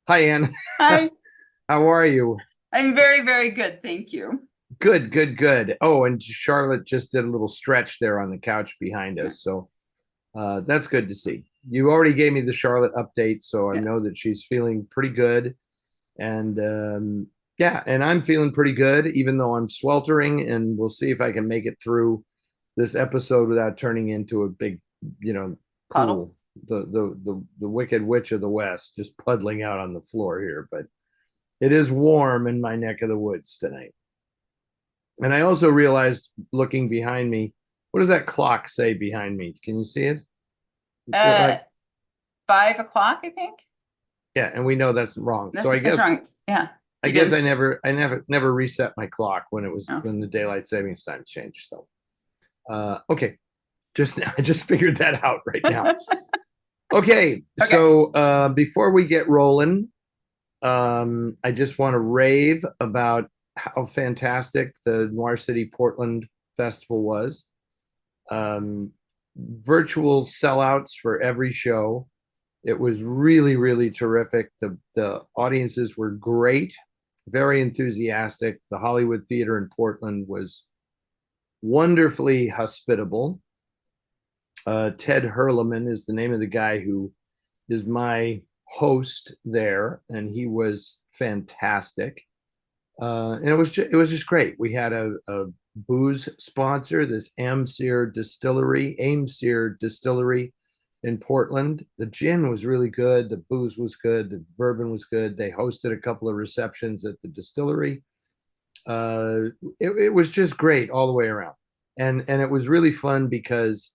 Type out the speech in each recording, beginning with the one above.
Hi, Ann. Hi, How are you? I'm very, very good. Thank you. Good, good, good. Oh, and Charlotte just did a little stretch there on the couch behind Yeah, us. So that's good to see. You already gave me the Charlotte update, so I yeah. know that she's feeling pretty good. And yeah, and I'm feeling pretty good, even though I'm sweltering. And we'll see if I can make it through this episode without turning into a big, Puddle. pool. The Wicked Witch of the West just puddling out on the floor here. But it is warm in my neck of the woods tonight. And I also realized looking behind me, what does that clock say behind me? Can you see it? Uh, 5 o'clock, I think. Yeah, and we know that's wrong. So That's wrong. Yeah, I it guess is. never reset my clock Oh, when the daylight savings time changed. So okay, just I just figured that out right now. Okay, okay. so before we get rolling, I just want to rave about how fantastic the Noir City Portland Festival was. Virtual sellouts for every show. It was really, really terrific. The audiences were great, very enthusiastic. The Hollywood Theater in Portland was wonderfully hospitable. Ted Hurleman is the name of the guy who is my host there, and he was fantastic. And it was just great. We had a booze sponsor, this Aimseer Distillery in Portland. The gin was really good. The booze was good. The bourbon was good. They hosted a couple of receptions at the distillery. Uh, it was just great all the way around, and it was really fun because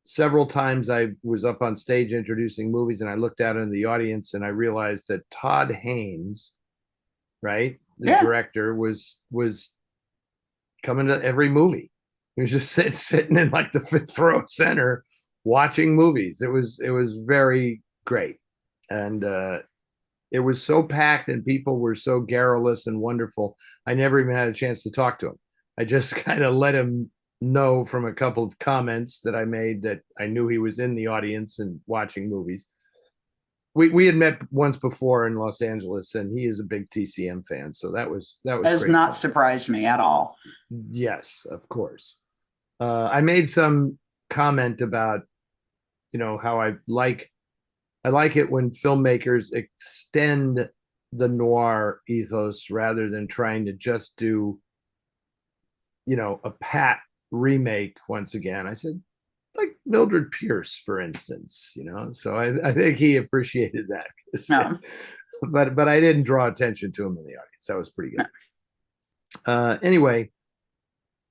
several times I was up on stage introducing movies, and I looked out in the audience and I realized that Todd Haynes, right, the Yeah. director, was coming to every movie. He was just sitting in like the fifth row center watching movies. It was very great, and it was so packed, and people were so garrulous and wonderful. I never even had a chance to talk to him. I just kind of let him know from a couple of comments that I made that I knew he was in the audience and watching movies. We had met once before in Los Angeles, and he is a big TCM fan, so that was That does great not fun. surprise me at all. Yes, of course. I made some comment about how I like it when filmmakers extend the noir ethos rather than trying to just do a pat remake once again. I said like Mildred Pierce, for instance. So I think he appreciated that. No. But I didn't draw attention to him in the audience. That was pretty No. good. Anyway,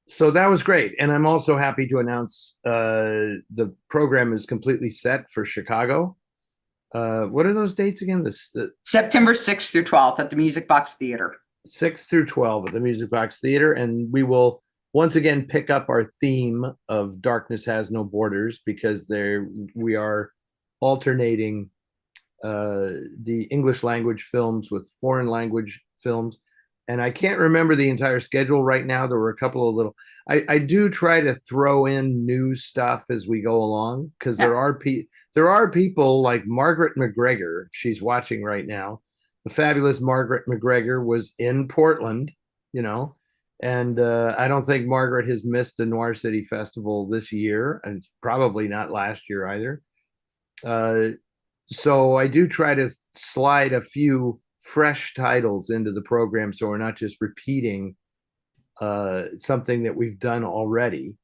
so that was great, and I'm also happy to announce the program is completely set for Chicago. What are those dates again? The September 6th through 12th at the Music Box Theater. 6 through 12 at the Music Box Theater, and we will once again pick up our theme of Darkness Has No Borders, because there we are alternating the English language films with foreign language films. And I can't remember the entire schedule right now. There were a couple of little. I do try to throw in new stuff as we go along, because Yeah. there are people like Margaret McGregor. She's watching right now. The fabulous Margaret McGregor was in Portland, you know, and I don't think Margaret has missed the Noir City Festival this year, and probably not last year either. Uh, so I do try to slide a few fresh titles into the program, so we're not just repeating something that we've done already.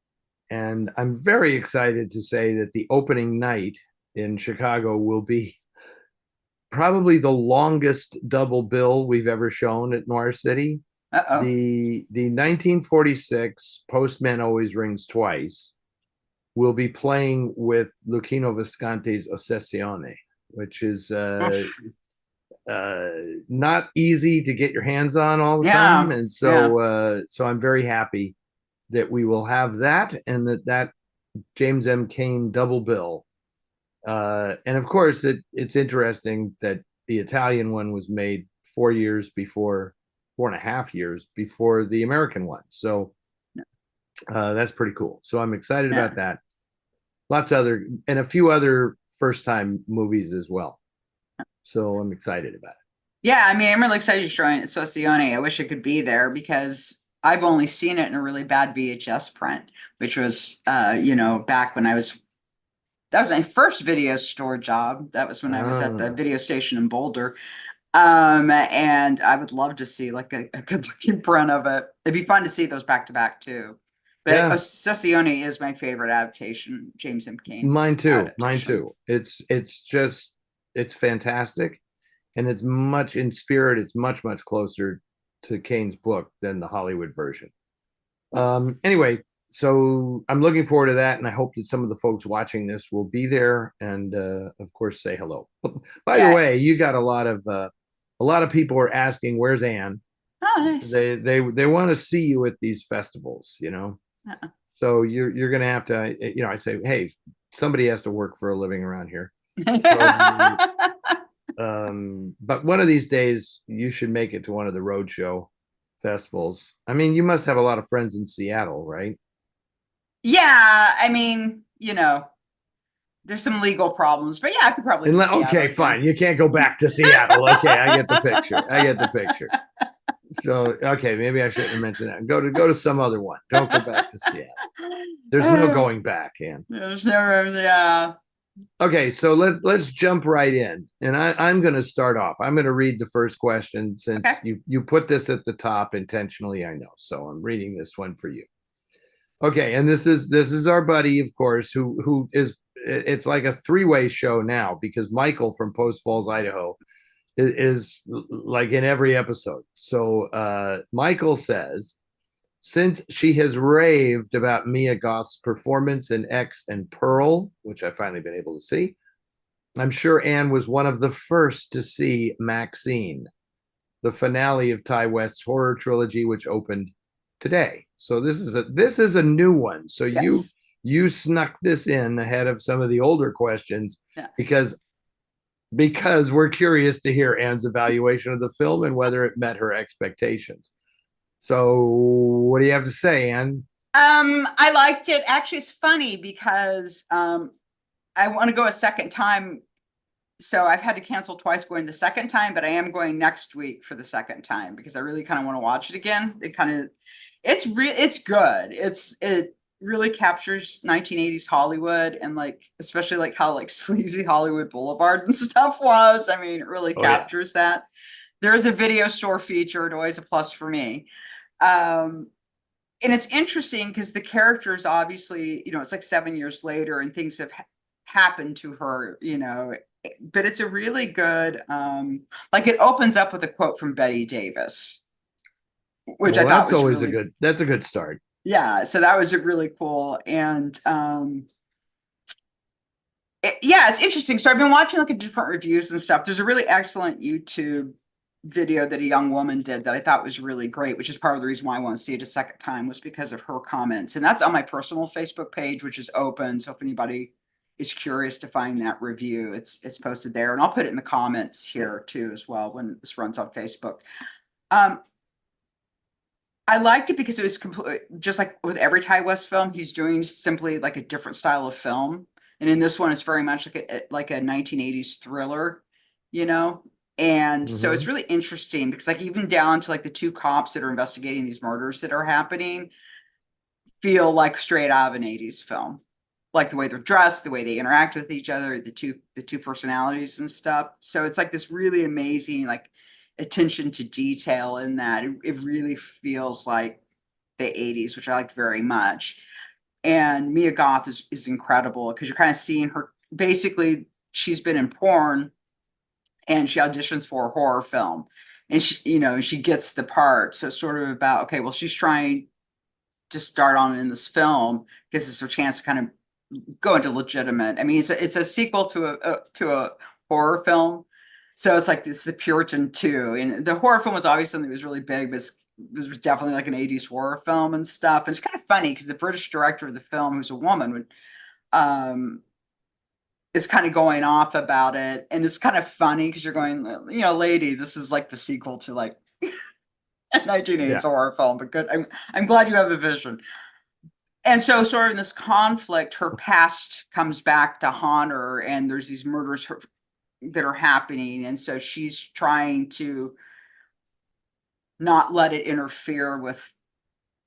And I'm very excited to say that the opening night in Chicago will be probably the longest double bill we've ever shown at Noir City. Uh-oh. The 1946 Postman Always Rings Twice will be playing with Luchino Visconti's Ossessione, which is Oof. uh, not easy to get your hands on all the time, Yeah. and Yeah. so I'm very happy that we will have that, and that James M. Cain double bill. And of course, it's interesting that the Italian one was made 4 years before, 4.5 years before the American one. So that's pretty cool. So I'm excited Yeah. about that. Lots of other and a few other first time movies as well. So I'm excited about it. Yeah, I mean, I'm really excited you're showing Socione. I wish I could be there because I've only seen it in a really bad VHS print, which was, back when that was my first video store job. That was when I was at the Ah, video station in Boulder. And I would love to see like a good looking print of it. It'd be fun to see those back to back too. But yeah, Socione is my favorite adaptation, James M. Cain mine too. Mine adaptation. too. It's fantastic, and it's much in spirit. It's much closer to Kane's book than the Hollywood version. Anyway, so I'm looking forward to that, and I hope that some of the folks watching this will be there, and of course say hello. By the Yeah. way, you got a lot of people are asking where's Anne. Oh, nice. They want to see you at these festivals, you know. Uh-uh. So you're gonna have to, I say, hey, somebody has to work for a living around here. So, but one of these days you should make it to one of the roadshow festivals. I mean, you must have a lot of friends in Seattle, right? Yeah, I mean, there's some legal problems, but yeah, I could probably do Seattle Okay, again. fine. You can't go back to Seattle. Okay, I get the picture. I get the picture. So, okay, maybe I shouldn't have mentioned that. Go to some other one. Don't go back to Seattle. There's no going back, Ann. There's no, yeah. Okay, so let's jump right in, and I'm going to start off. I'm going to read the first question Okay. since you put this at the top intentionally. I know, so I'm reading this one for you. Okay, and this is our buddy, of course, who is it's like a three-way show now because Michael from Post Falls, Idaho, is like in every episode. So Michael says, since she has raved about Mia Goth's performance in X and Pearl, which I've finally been able to see, I'm sure Anne was one of the first to see Maxine, the finale of Ty West's horror trilogy, which opened today. So this is a new one. So Yes. you snuck this in ahead of some of the older questions Yeah. because we're curious to hear Anne's evaluation of the film and whether it met her expectations. So what do you have to say, Anne? I liked it. Actually, it's funny because I want to go a second time. So I've had to cancel twice going the second time, but I am going next week for the second time because I really kind of want to watch it again. It's good. It really captures 1980s Hollywood and like especially like how like sleazy Hollywood Boulevard and stuff was. I mean, it really Oh yeah. captures that. There is a video store featured, always a plus for me. Um, and it's interesting because the characters obviously, it's like 7 years later and things have happened to her, but it's a really good, like it opens up with a quote from Betty Davis, which Well, I thought that's was always really, that's a good start. yeah. So that was really cool. And yeah, it's interesting. So I've been watching like different reviews and stuff. There's a really excellent YouTube video that a young woman did that I thought was really great, which is part of the reason why I want to see it a second time was because of her comments. And that's on my personal Facebook page, which is open. So if anybody is curious to find that review, it's posted there. And I'll put it in the comments here too as well when this runs on Facebook. I liked it because it was completely just like with every Ty West film, he's doing simply like a different style of film. And in this one, it's very much like a 1980s thriller, you know? And so it's Mm-hmm. really interesting because like even down to like the two cops that are investigating these murders that are happening feel like straight out of an 80s film. Like the way they're dressed, the way they interact with each other, the two personalities and stuff. So it's like this really amazing like attention to detail in that. It really feels like the 80s, which I liked very much. And Mia Goth is incredible because you're kind of seeing her basically she's been in porn and she auditions for a horror film and she gets the part. So it's sort of about, okay, well, she's trying to start on in this film because it's her chance to kind of go into legitimate. I mean, it's a sequel to a horror film. So it's the Puritan 2. And the horror film was obviously something that was really big, but this was definitely like an 80s horror film and stuff. And it's kind of funny because the British director of the film, who's a woman, um, is kind of going off about it. And it's kind of funny because you're going, lady, this is like the sequel to like a 1980s Yeah. horror film, but good. I'm glad you have a vision. And so sort of in this conflict, her past comes back to haunt her, and there's these murders that are happening. And so she's trying to not let it interfere with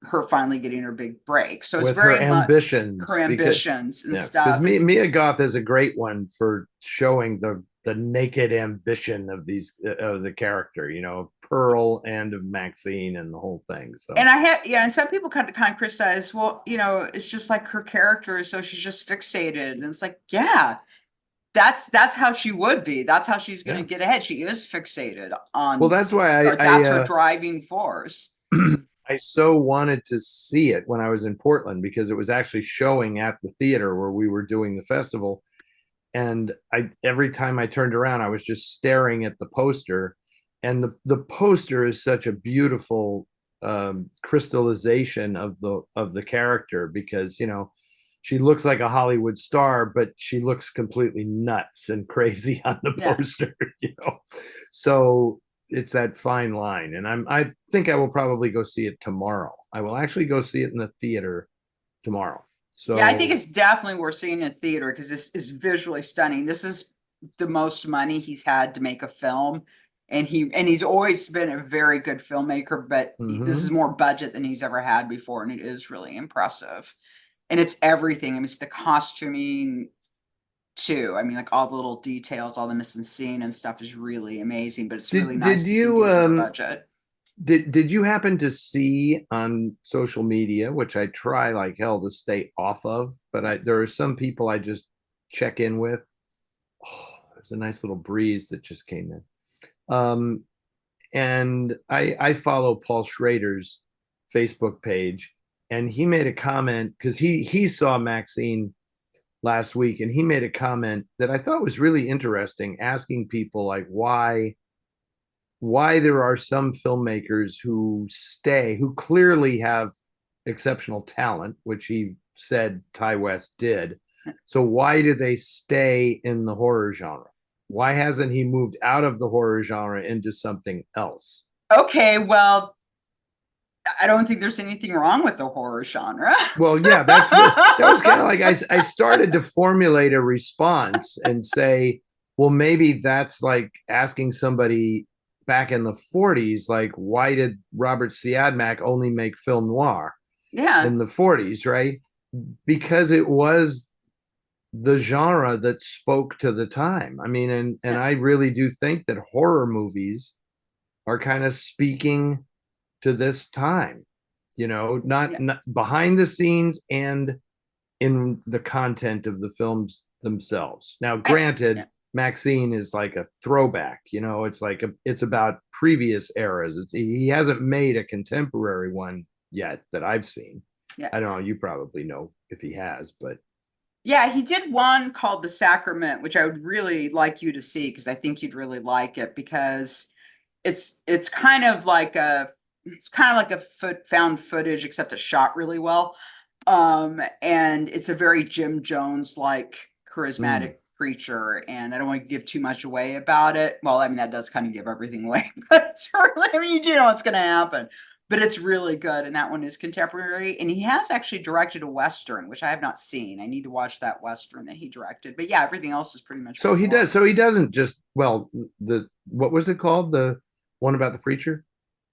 her finally getting her big break. So it's with her very much her ambitions, because ambitions and yes, because stuff. Mia Goth is a great one for showing the naked ambition of these of the character, you know, Pearl and of Maxine and the whole thing. So And I had, yeah, and some people kind of criticize, well, you know, it's just like her character, so she's just fixated. And it's like, yeah, that's how she would be. That's how she's going to yeah, get ahead. She is fixated well, on, that's why or that's her driving force. I so wanted to see it when I was in Portland, because it was actually showing at the theater where we were doing the festival. And I every time I turned around, I was just staring at the poster. And the poster is such a beautiful crystallization of the character, because you know she looks like a Hollywood star, but she looks completely nuts and crazy on the Yeah. poster, you know. So it's that fine line, and I think I will probably go see it tomorrow. I will actually go see it in the theater tomorrow. Yeah, I think So it's definitely worth seeing in theater because this is visually stunning. This is the most money he's had to make a film. And he's always been a very good filmmaker, but this is mhm. more budget than he's ever had before, and it is really impressive. And it's everything. I mean, it's the costuming too. I mean, like all the little details, all the mise scene and stuff is really amazing, but it's really nice Did to see him you get a bigger budget. did you happen to see on social media, which I try like hell to stay off of, but there are some people I just check in with. Oh, there's a nice little breeze that just came in. And I follow Paul Schrader's Facebook page, and he made a comment because he saw Maxine last week, and he made a comment that I thought was really interesting, asking people like why there are some filmmakers who clearly have exceptional talent, which he said Ty West did. So why do they stay in the horror genre? Why hasn't he moved out of the horror genre into something else? Okay, well, I don't think there's anything wrong with the horror genre. Well, yeah, that was kind of like I started to formulate a response and say, well, maybe that's like asking somebody back in the 40s, like, why did Robert Siadmak only make film noir Yeah. in the 40s, right? Because it was the genre that spoke to the time. I mean, and Yeah. I really do think that horror movies are kind of speaking to this time, you know, Yeah. not behind the scenes and in the content of the films themselves. Now, Yeah. granted, Maxine is like a throwback, you know, it's like it's about previous eras. He hasn't made a contemporary one yet that I've seen. Yeah. I don't know, you probably know if he has, but Yeah, he did one called The Sacrament, which I would really like you to see because I think you'd really like it because it's kind of like a found footage, except it's shot really well. And it's a very Jim Jones like mm, charismatic preacher, and I don't want to give too much away about it. Well, I mean that does kind of give everything away, but certainly, I mean you do know what's going to happen. But it's really good, and that one is contemporary. And he has actually directed a Western, which I have not seen. I need to watch that Western that he directed. But yeah, everything else is pretty much so film he noir. does. So he doesn't just, well, the what was it called? The one about the preacher,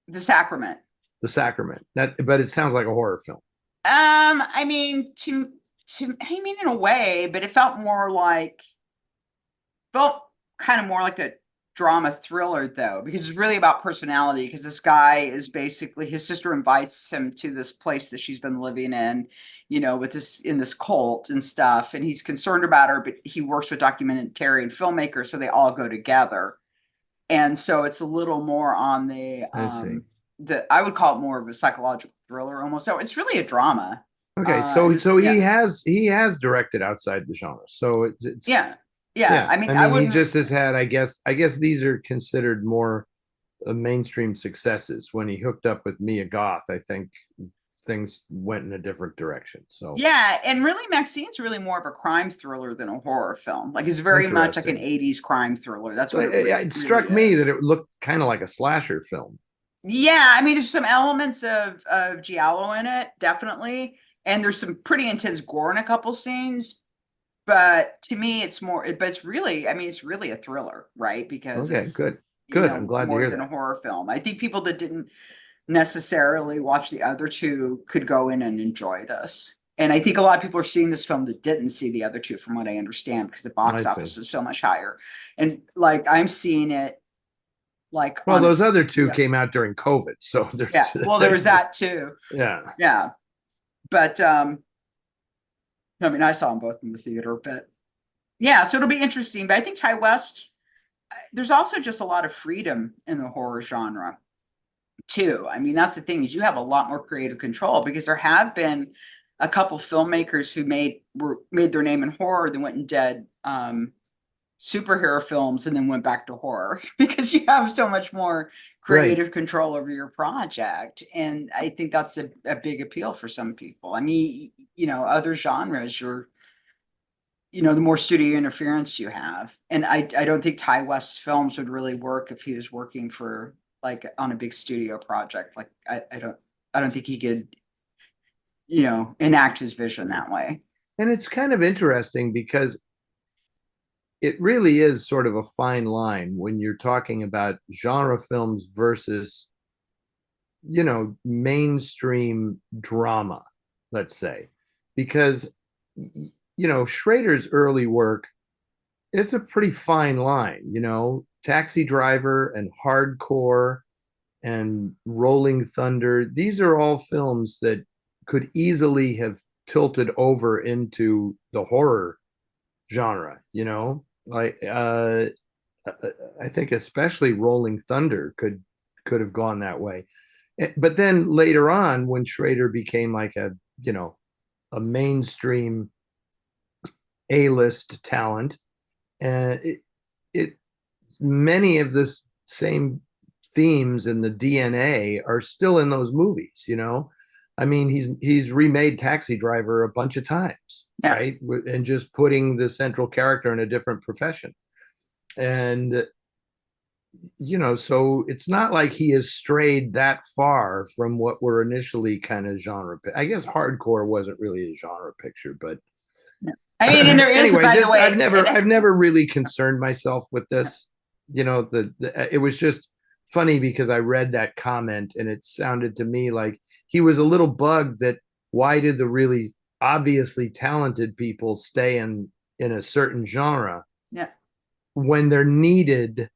The Sacrament. the Sacrament. That, but it sounds like a horror film. I mean, I mean, in a way, but it felt kind of more like a drama thriller though, because it's really about personality. Because this guy is basically his sister invites him to this place that she's been living in, you know, with this in this cult and stuff, and he's concerned about her, but he works with documentary and filmmakers, so they all go together. And so it's a little more on I see. the I would call it more of a psychological thriller almost. So it's really a drama. Okay, so And so yeah, he has directed outside the genre. So it's yeah, yeah. yeah. I mean, I I mean, he wouldn't. just has had, I guess these are considered more mainstream successes. When he hooked up with Mia Goth, I think things went in a different direction. So Yeah, and really, Maxine's really more of a crime thriller than a horror film. Like it's very much like an interesting. '80s crime thriller. That's So what it it really struck me that is. it looked kind of like a slasher film. Yeah, I mean, there's some elements of giallo in it, definitely, and there's some pretty intense gore in a couple scenes. But to me, it's more, but it's really, I mean, it's really a thriller, right? Because Okay, it's, good. Good. I'm glad to more hear than a that. horror film. I think people that didn't necessarily watch the other two could go in and enjoy this. And I think a lot of people are seeing this film that didn't see the other two, from what I understand, because the I box see. office is so much higher. And like I'm seeing it like Well, on those its, other two yeah, came out during COVID, so yeah. Well, there was that too. yeah. Yeah. But I mean, I saw them both in the theater, but yeah, so it'll be interesting. But I think Ty West, there's also just a lot of freedom in the horror genre too. I mean, that's the thing, is you have a lot more creative control, because there have been a couple filmmakers who made their name in horror, then went and did superhero films and then went back to horror because you have so much more Right. creative control over your project. And I think that's a big appeal for some people. I mean, other genres, the more studio interference you have. And I don't think Ty West's films would really work if he was working for like on a big studio project. Like I don't think he could, enact his vision that way. And it's kind of interesting because it really is sort of a fine line when you're talking about genre films versus, mainstream drama, let's say, because, Schrader's early work, it's a pretty fine line, Taxi Driver and Hardcore and Rolling Thunder. These are all films that could easily have tilted over into the horror genre, like I think especially Rolling Thunder could have gone that way. But then later on, when Schrader became like a mainstream A-list talent, and it many of the same themes and the DNA are still in those movies. I mean, he's remade Taxi Driver a bunch of times, Yeah. right? And just putting the central character in a different profession. And so it's not like he has strayed that far from what were initially kind of genre. I guess Hardcore wasn't really a genre picture, but I mean, and there is, anyway, by the this way, I've never really concerned myself with this. It was just funny because I read that comment and it sounded to me like he was a little bugged that why did the really obviously talented people stay in a certain genre yeah. when they're needed,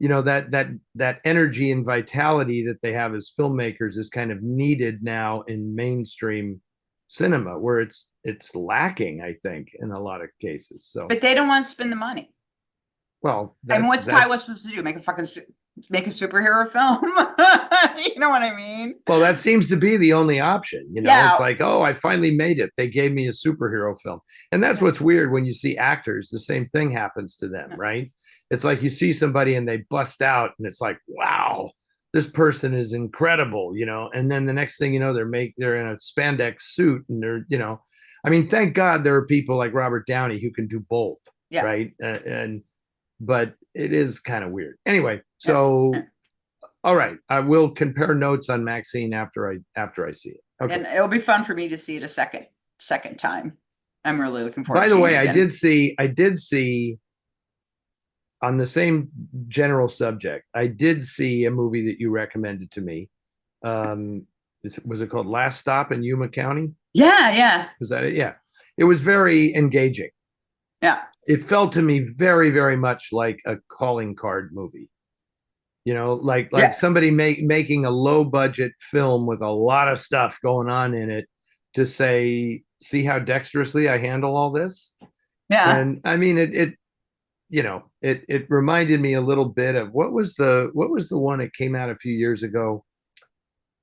that energy and vitality that they have as filmmakers is kind of needed now in mainstream cinema where it's lacking, I think, in a lot of cases. So, But they don't want to spend the money. well, I mean, that what's Ty West that's supposed to do? Make a superhero film? You know what I mean? well, that seems to be the only option. It's Yeah. like, oh, I finally made it. They gave me a superhero film. And that's Yeah. what's weird when you see actors, the same thing happens to them, Yeah. right? It's like you see somebody and they bust out and it's like, wow, this person is incredible. And then the next thing you know, they're in a spandex suit and I mean, thank God there are people like Robert Downey who can do both, Yeah. right? And but it is kind of weird. Anyway, Yeah. so all right, I will compare notes on Maxine after I see it. Okay. And it'll be fun for me to see it a second time. I'm really looking forward By to the seeing it way, again. I did see on the same general subject. I did see a movie that you recommended to me. Um, was it called Last Stop in Yuma County? Yeah, yeah, Was that it? Yeah. It was very engaging. yeah, It felt to me very, very much like a calling card movie. Like yeah, somebody making a low budget film with a lot of stuff going on in it to say, see how dexterously I handle all this. yeah. And I mean, it reminded me a little bit of what was the one that came out a few years ago.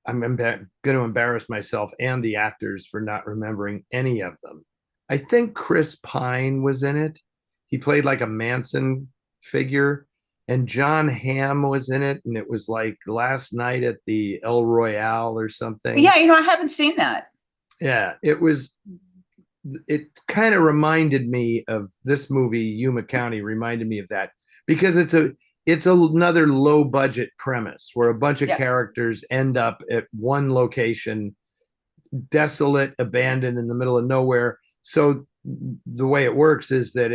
I'm going to embarrass myself and the actors for not remembering any of them. I think Chris Pine was in it. He played like a Manson figure, and John Hamm was in it, and it was like last night at the El Royale or something. Yeah, I haven't seen that. Yeah, it was. It kind of reminded me of this movie. Yuma County reminded me of that because it's another low budget premise where a bunch of Yeah, characters end up at one location, desolate, abandoned in the middle of nowhere. So the way it works is that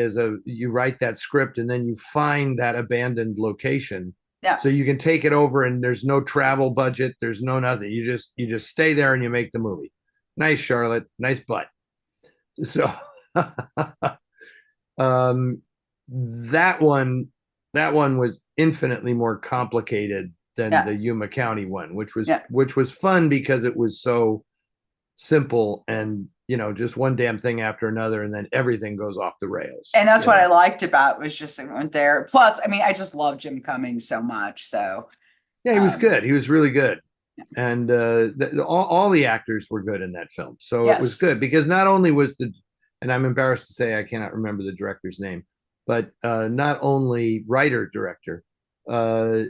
you write that script and then you find that abandoned location, Yeah. so you can take it over and there's no travel budget, there's no nothing. You just stay there and you make the movie. Nice, Charlotte. Nice butt. So um, that one that one was infinitely more complicated than Yeah. the Yuma County one, Yeah. which was fun because it was so simple and just one damn thing after another, and then everything goes off the rails. And that's what I liked about was just it went there. Plus, I mean, I just love Jim Cummings so much. So Yeah, he was good. He was really good. yeah. And all the actors were good in that film. So it was Yes. good because not only and I'm embarrassed to say I cannot remember the director's name, but not only writer director, uh,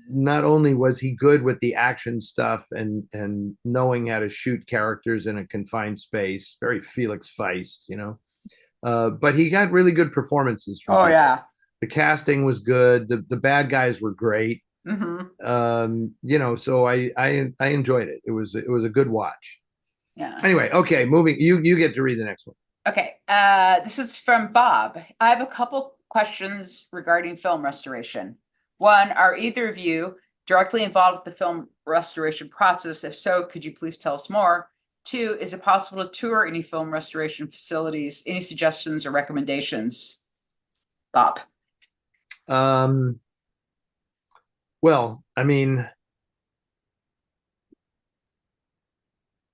not only was he good with the action stuff and knowing how to shoot characters in a confined space, very Felix Feist, but he got really good performances from Oh people. yeah. The casting was good. The bad guys were great. So I enjoyed it. It was a good watch. Yeah. Anyway, okay, moving. You get to read the next one. Okay. This is from Bob. I have a couple questions regarding film restoration. One, are either of you directly involved with the film restoration process? If so, could you please tell us more? Two, is it possible to tour any film restoration facilities? Any suggestions or recommendations? Bob. Well, I mean,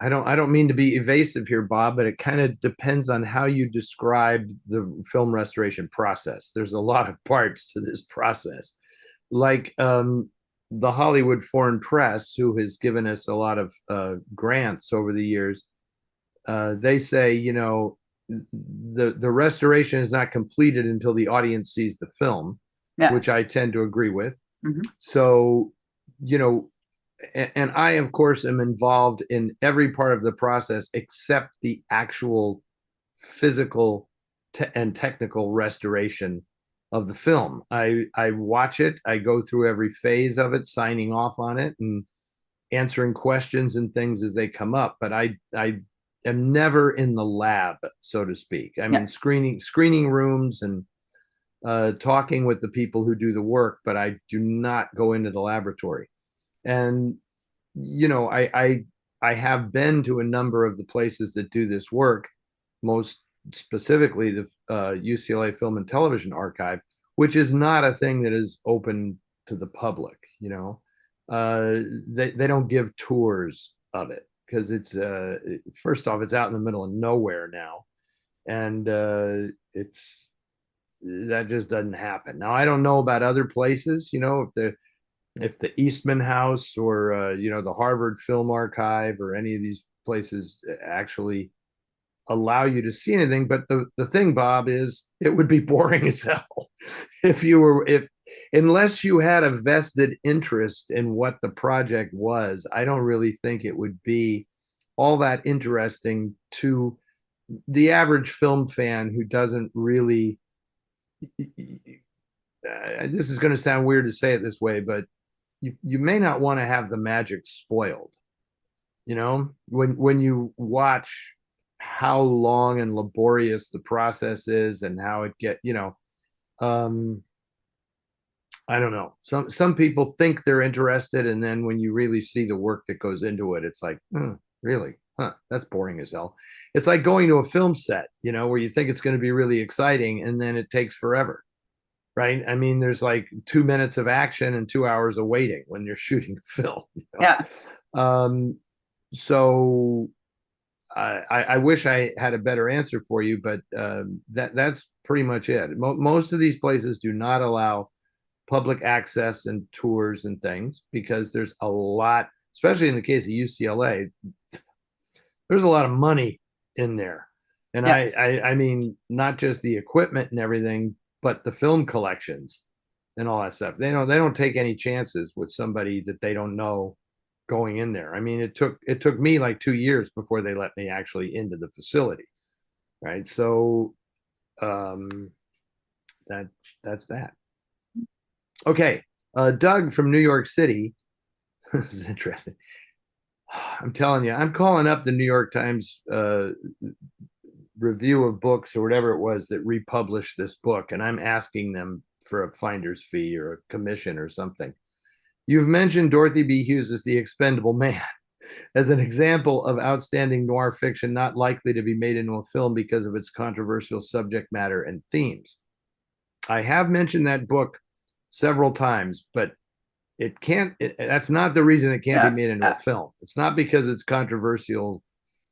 I don't mean to be evasive here, Bob, but it kind of depends on how you describe the film restoration process. There's a lot of parts to this process. Like the Hollywood Foreign Press, who has given us a lot of grants over the years, they say, the restoration is not completed until the audience sees the film, Yeah. which I tend to agree with. Mm-hmm. So, and I, of course, am involved in every part of the process except the actual physical and technical restoration of the film. I watch it, I go through every phase of it, signing off on it and answering questions and things as they come up. But I am never in the lab, so to speak. I'm in screening rooms and talking with the people who do the work, but I do not go into the laboratory. And I have been to a number of the places that do this work, most specifically the UCLA Film and Television Archive, which is not a thing that is open to the public. They don't give tours of it because it's first off, it's out in the middle of nowhere now, and it's that just doesn't happen. Now I don't know about other places, if the Eastman House or the Harvard Film Archive or any of these places actually allow you to see anything. But the thing, Bob, is it would be boring as hell if unless you had a vested interest in what the project was. I don't really think it would be all that interesting to the average film fan who doesn't really. This is going to sound weird to say it this way, but you may not want to have the magic spoiled. When you watch how long and laborious the process is and how it um I don't know, some people think they're interested, and then when you really see the work that goes into it, it's like, really, that's boring as hell. It's like going to a film set, where you think it's going to be really exciting and then it takes forever. Right? I mean, there's like 2 minutes of action and 2 hours of waiting when you're shooting film. Yeah. So I wish I had a better answer for you, but that's pretty much it. Most of these places do not allow public access and tours and things because there's a lot, especially in the case of UCLA, there's a lot of money in there. And I mean, not just the equipment and everything, but the film collections and all that stuff. They don't take any chances with somebody that they don't know going in there. I mean, it took me like 2 years before they let me actually into the facility. Right. So that's that. Okay. Doug from New York City. This is interesting. I'm telling you, I'm calling up the New York Times review of books or whatever it was that republished this book, and I'm asking them for a finder's fee or a commission or something. You've mentioned Dorothy B. Hughes as the expendable man as an example of outstanding noir fiction not likely to be made into a film because of its controversial subject matter and themes. I have mentioned that book several times, but it can't, that's not the reason it can't be made into a film. It's not because it's controversial.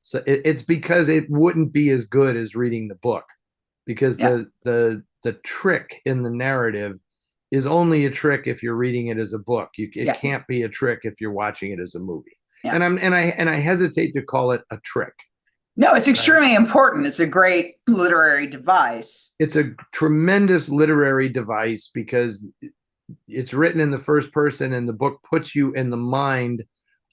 So it's because it wouldn't be as good as reading the book, because the trick in the narrative is only a trick if you're reading it as a book. It can't be a trick if you're watching it as a movie. And I hesitate to call it a trick. No, it's extremely important. It's a great literary device. It's a tremendous literary device because it's written in the first person, and the book puts you in the mind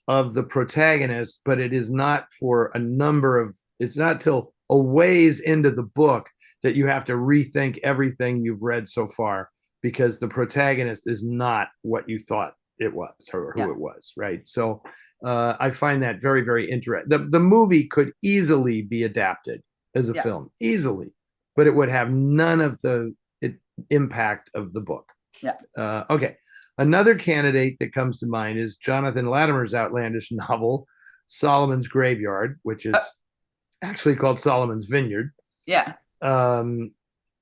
of the protagonist, but it is not for a number of, it's not till a ways into the book that you have to rethink everything you've read so far, because the protagonist is not what you thought it was or who it was, right? So I find that very, very interesting. The movie could easily be adapted as a film, easily, but it would have none of the impact of the book. Okay. Another candidate that comes to mind is Jonathan Latimer's outlandish novel, Solomon's Graveyard, which is actually called Solomon's Vineyard.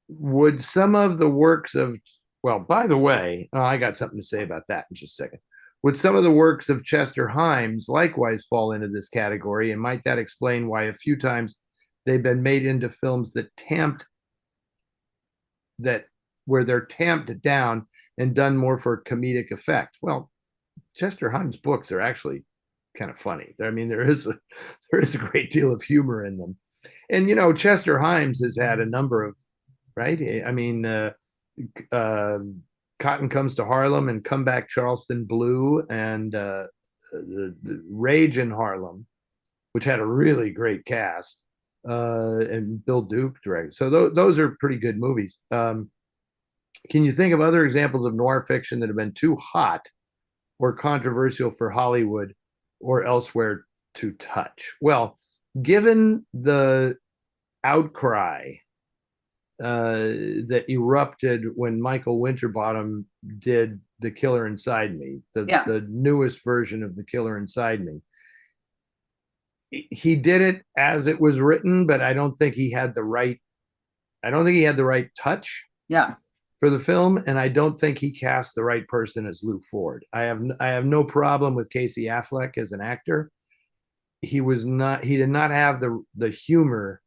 Would some of the works of, well, by the way, I got something to say about that in just a second. Would some of the works of Chester Himes likewise fall into this category? And might that explain why a few times they've been made into films where they're tamped down and done more for comedic effect? Well, Chester Himes' books are actually kind of funny. I mean, there is a great deal of humor in them. And, Chester Himes has had a number of, right? I mean, Cotton Comes to Harlem and Come Back Charleston Blue and the Rage in Harlem, which had a really great cast, and Bill Duke directed. So those are pretty good movies. Can you think of other examples of noir fiction that have been too hot or controversial for Hollywood or elsewhere to touch? Well, given the outcry that erupted when Michael Winterbottom did The Killer Inside Me, the newest version of The Killer Inside Me, he did it as it was written, but I don't think he had the right touch for the film, and I don't think he cast the right person as Lou Ford. I have no problem with Casey Affleck as an actor. He did not have the humor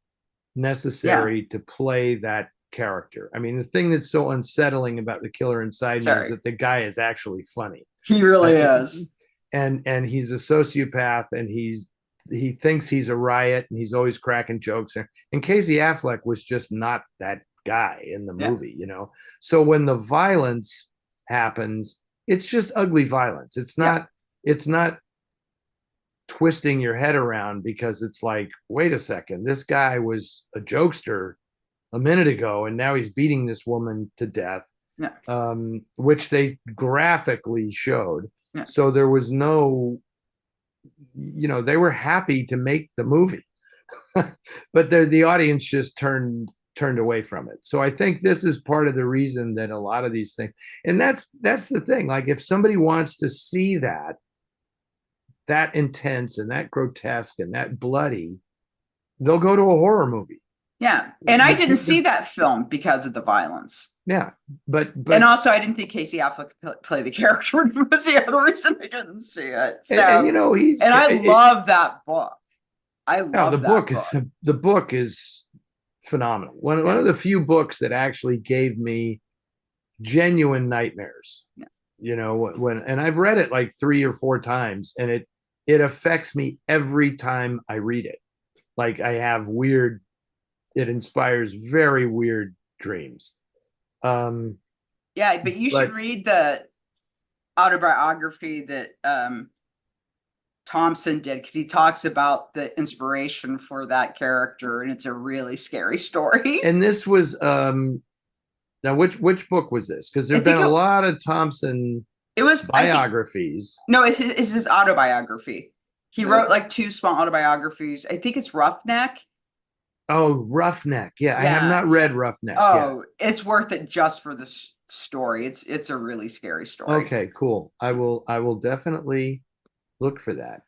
necessary to play that character. I mean, the thing that's so unsettling about The Killer Inside Me is that the guy is actually funny. He really is. And he's a sociopath, and he thinks he's a riot, and he's always cracking jokes. And Casey Affleck was just not that guy in the movie, So when the violence happens, it's just ugly violence. It's not twisting your head around, because it's like, wait a second, this guy was a jokester a minute ago, and now he's beating this woman to death, which they graphically showed. So there was no, they were happy to make the movie, but the audience just turned away from it. So I think this is part of the reason that a lot of these things, and that's the thing, like if somebody wants to see that intense and that grotesque and that bloody, they'll go to a horror movie. And I didn't see that film because of the violence. But and also I didn't think Casey Affleck play the character was the other reason I didn't see it. So and I love that book. I love the book is phenomenal. One of the few books that actually gave me genuine nightmares. And I've read it like 3 or 4 times, and it affects me every time I read it. Like it inspires very weird dreams. But you should read the autobiography that Thompson did, because he talks about the inspiration for that character, and it's a really scary story. And this was now which book was this? Because there've been a lot of Thompson biographies. No, it's his autobiography. He wrote like 2 small autobiographies. I think it's Roughneck Oh, Roughneck. Yeah, I have Yeah, not yeah. read Roughneck yet. Oh, it's worth it just for the story. It's a really scary story. Okay, cool. I will definitely look for that.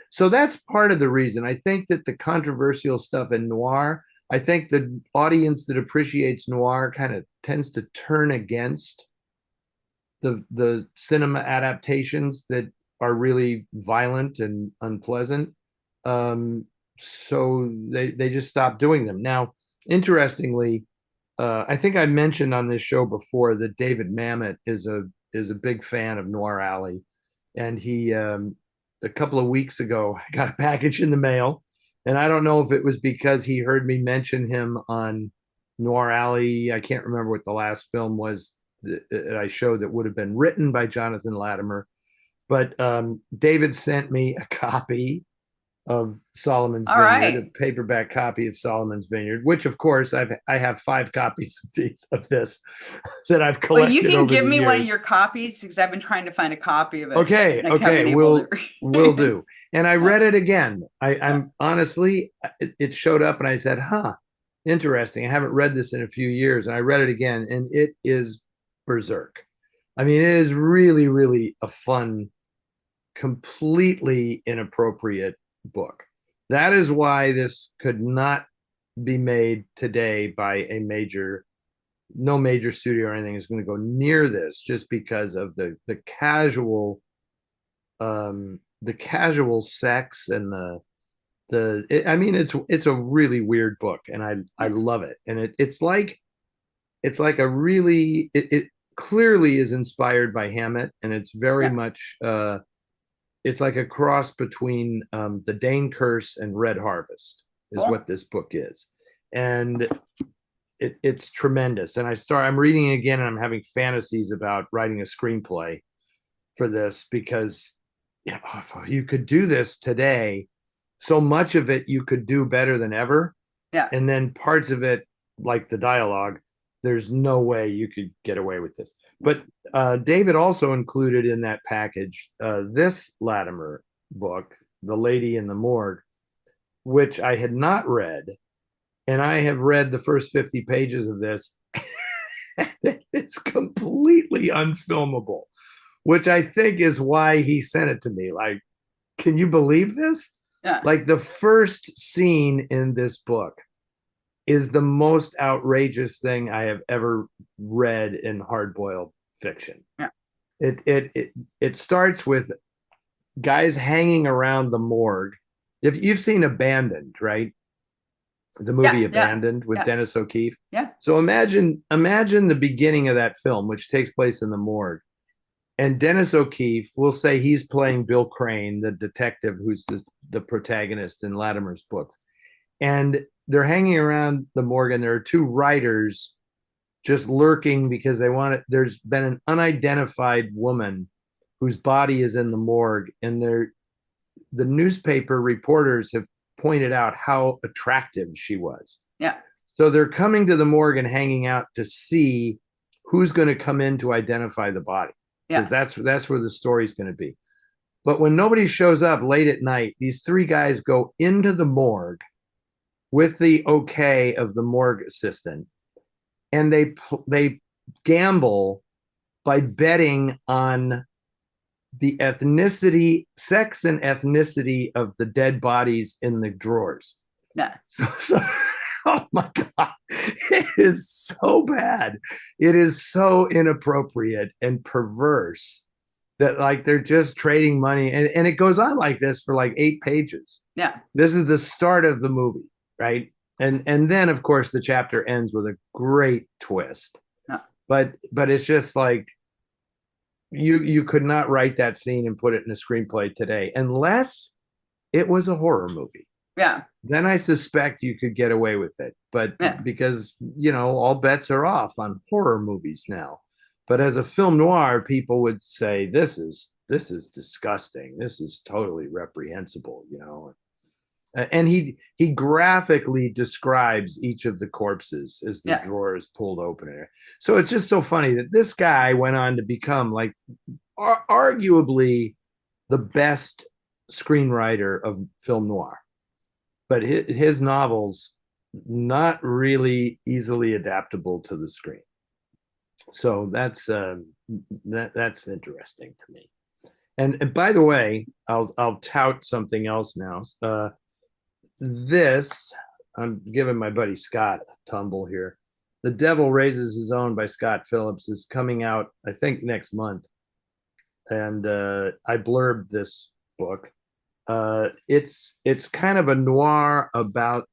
So that's part of the reason. I think that the controversial stuff in noir, I think the audience that appreciates noir kind of tends to turn against the cinema adaptations that are really violent and unpleasant. Um, so they just stop doing them. Now, interestingly, I think I mentioned on this show before that David Mamet is a big fan of Noir Alley, and he a couple of weeks ago I got a package in the mail, and I don't know if it was because he heard me mention him on Noir Alley. I can't remember what the last film was that I showed that would have been written by Jonathan Latimer, but David sent me a copy of Solomon's All Vineyard, a right. paperback copy of Solomon's Vineyard, which of course I have 5 copies of this that I've Well, you collected can over give the me one of years. your copies because I've been trying to find a copy of it Okay, and I haven't okay, been able to. will do. And I Yeah, read it again. yeah, I'm honestly, it showed up and I said, huh, interesting. I haven't read this in a few years. And I read it again and it is berserk. I mean, it is really, really a fun, completely inappropriate book. That is why this could not be made today by no major studio or anything is going to go near this just because of the casual sex and I mean it's a really weird book and I yeah, love it and it's like a really it clearly is inspired by Hammett and it's very yeah. much it's like a cross between the Dane Curse and Red Harvest is Cool. what this book is, and it's tremendous. And I'm reading it again, and I'm having fantasies about writing a screenplay for this because yeah, you could do this today. So much of it you could do better than ever, Yeah. and then parts of it, like the dialogue, there's no way you could get away with this. But David also included in that package this Latimer book, The Lady in the Morgue, which I had not read. And I have read the first 50 pages of this. It's completely unfilmable, which I think is why he sent it to me. Like, can you believe this? Yeah. Like, the first scene in this book is the most outrageous thing I have ever read in hardboiled fiction. Yeah. It starts with guys hanging around the morgue. If you've seen Abandoned, right? The Yeah. movie Yeah. Abandoned with Yeah. Dennis O'Keefe. Yeah. So imagine the beginning of that film, which takes place in the morgue. And Dennis O'Keefe, will say he's playing Bill Crane, the detective who's the protagonist in Latimer's books. And they're hanging around the morgue, and there are 2 writers just lurking because they want it. There's been an unidentified woman whose body is in the morgue, and the newspaper reporters have pointed out how attractive she was. Yeah. So they're coming to the morgue and hanging out to see who's going to come in to identify the body, because Yeah. that's where the story's going to be. But when nobody shows up late at night, these 3 guys go into the morgue with the okay of the morgue assistant, and they gamble by betting on the ethnicity, sex, and ethnicity of the dead bodies in the drawers. Yeah. So oh my God, it is so bad. It is so inappropriate and perverse that like they're just trading money. And it goes on like this for like 8 pages. Yeah. This is the start of the movie, right? And then of course the chapter ends with a great twist. Yeah. But it's just like you could not write that scene and put it in a screenplay today unless it was a horror movie. Yeah. Then I suspect you could get away with it. But Yeah. because, all bets are off on horror movies now. But as a film noir, people would say this is disgusting. This is totally reprehensible. And he graphically describes each of the corpses as the Yeah. drawer is pulled open. So it's just so funny that this guy went on to become like arguably the best screenwriter of film noir. But his novels not really easily adaptable to the screen. So that's interesting to me. And by the way, I'll tout something else now. This I'm giving my buddy Scott a tumble here. The Devil Raises His Own by Scott Phillips is coming out, I think, next month. And I blurbed this book. It's kind of a noir about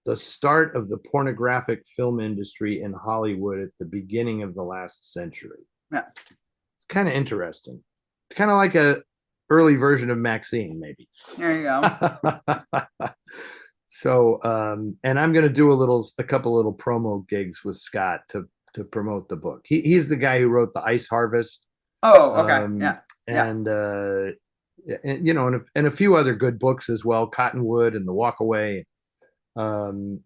the start of the pornographic film industry in Hollywood at the beginning of the last century. Yeah. It's kind of interesting. It's kind of like a early version of Maxine, maybe. There you go. So, and I'm going to do a couple little promo gigs with Scott to promote the book. He's the guy who wrote The Ice Harvest. Oh, okay. Yeah. And you know, and a few other good books as well, Cottonwood and The Walk Away. I'm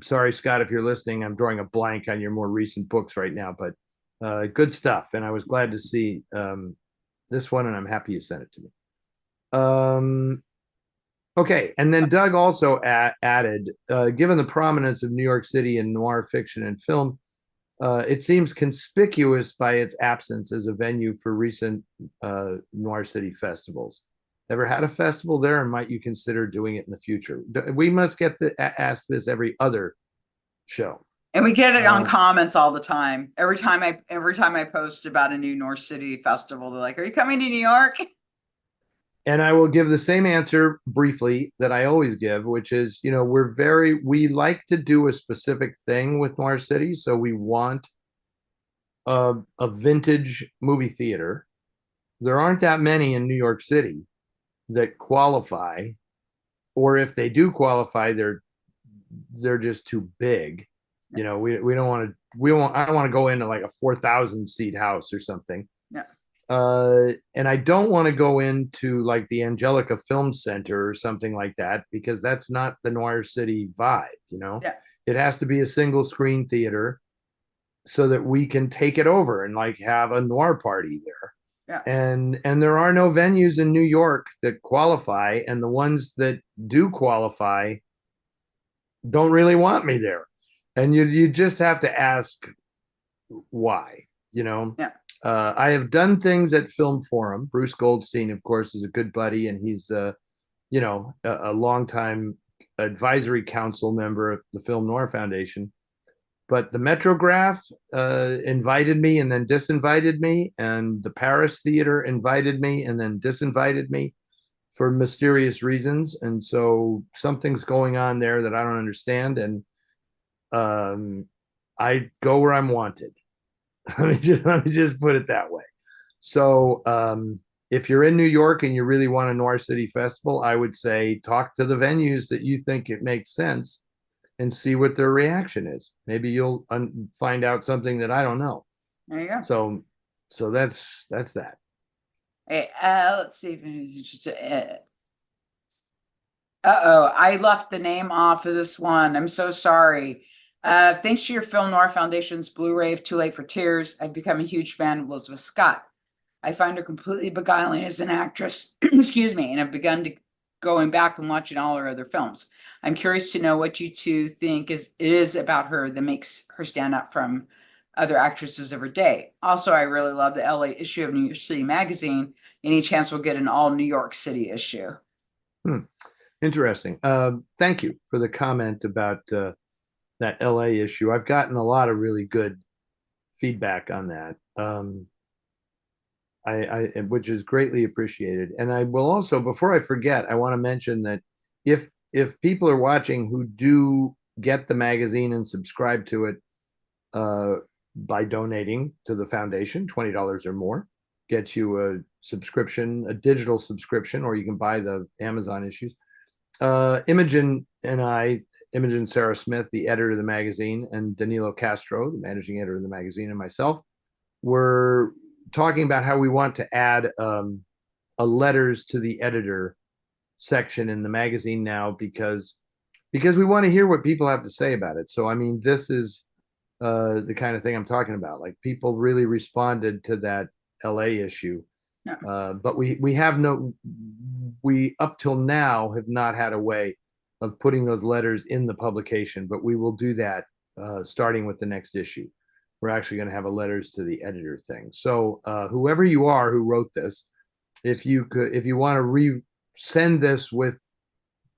sorry, Scott, if you're listening, I'm drawing a blank on your more recent books right now, but good stuff. And I was glad to see this one, and I'm happy you sent it to me. Okay, and then Doug also added, given the prominence of New York City in noir fiction and film, it seems conspicuous by its absence as a venue for recent Noir City festivals. Ever had a festival there, and might you consider doing it in the future? We must get ask this every other show. And we get it on comments all the time. Every time I post about a new North City festival, they're like, "Are you coming to New York?" And I will give the same answer briefly that I always give, which is, you know, we like to do a specific thing with Noir City. So we want a vintage movie theater. There aren't that many in New York City that qualify, or if they do qualify, they're just too big. You know, we don't want to I don't want to go into like a 4,000 seat house or something. Yeah. And I don't want to go into like the Angelica Film Center or something like that, because that's not the Noir City vibe, you know? Yeah. It has to be a single screen theater so that we can take it over and like have a noir party there. Yeah. And there are no venues in New York that qualify, and the ones that do qualify don't really want me there. And you just have to ask why, you know? Yeah. I have done things at Film Forum. Bruce Goldstein, of course, is a good buddy, and he's you know, a longtime advisory council member of the Film Noir Foundation. But the Metrograph invited me and then disinvited me, and the Paris Theater invited me and then disinvited me for mysterious reasons. And so something's going on there that I don't understand, and I go where I'm wanted. Let me just put it that way. So if you're in New York and you really want a Noir City Festival, I would say talk to the venues that you think it makes sense and see what their reaction is. Maybe you'll find out something that I don't know. There you go. So that's that. Hey, let's see if I left the name off of this one. I'm so sorry. Thanks to your Film Noir Foundation's Blu-ray of Too Late for Tears, I've become a huge fan of Lizbeth Scott. I find her completely beguiling as an actress, excuse me, and have begun going back and watching all her other films. I'm curious to know what you two think it is about her that makes her stand out from other actresses of her day. Also, I really love the LA issue of New York City Magazine. Any chance we'll get an all New York City issue? Interesting. Thank you for the comment about that LA issue. I've gotten a lot of really good feedback on that. Which is greatly appreciated. And I will also, before I forget, I want to mention that if people are watching who do get the magazine and subscribe to it by donating to the foundation, $20 or more, gets you a subscription, a digital subscription, or you can buy the Amazon issues. Imogen Sarah Smith, the editor of the magazine, and Danilo Castro, the managing editor of the magazine, and myself were talking about how we want to add a letters to the editor section in the magazine now, because we want to hear what people have to say about it. So I mean, this is the kind of thing I'm talking about. Like, people really responded to that LA issue. Yeah. But we up till now have not had a way of putting those letters in the publication, but we will do that starting with the next issue. We're actually going to have a letters to the editor thing. So whoever you are who wrote this, if you want to send this with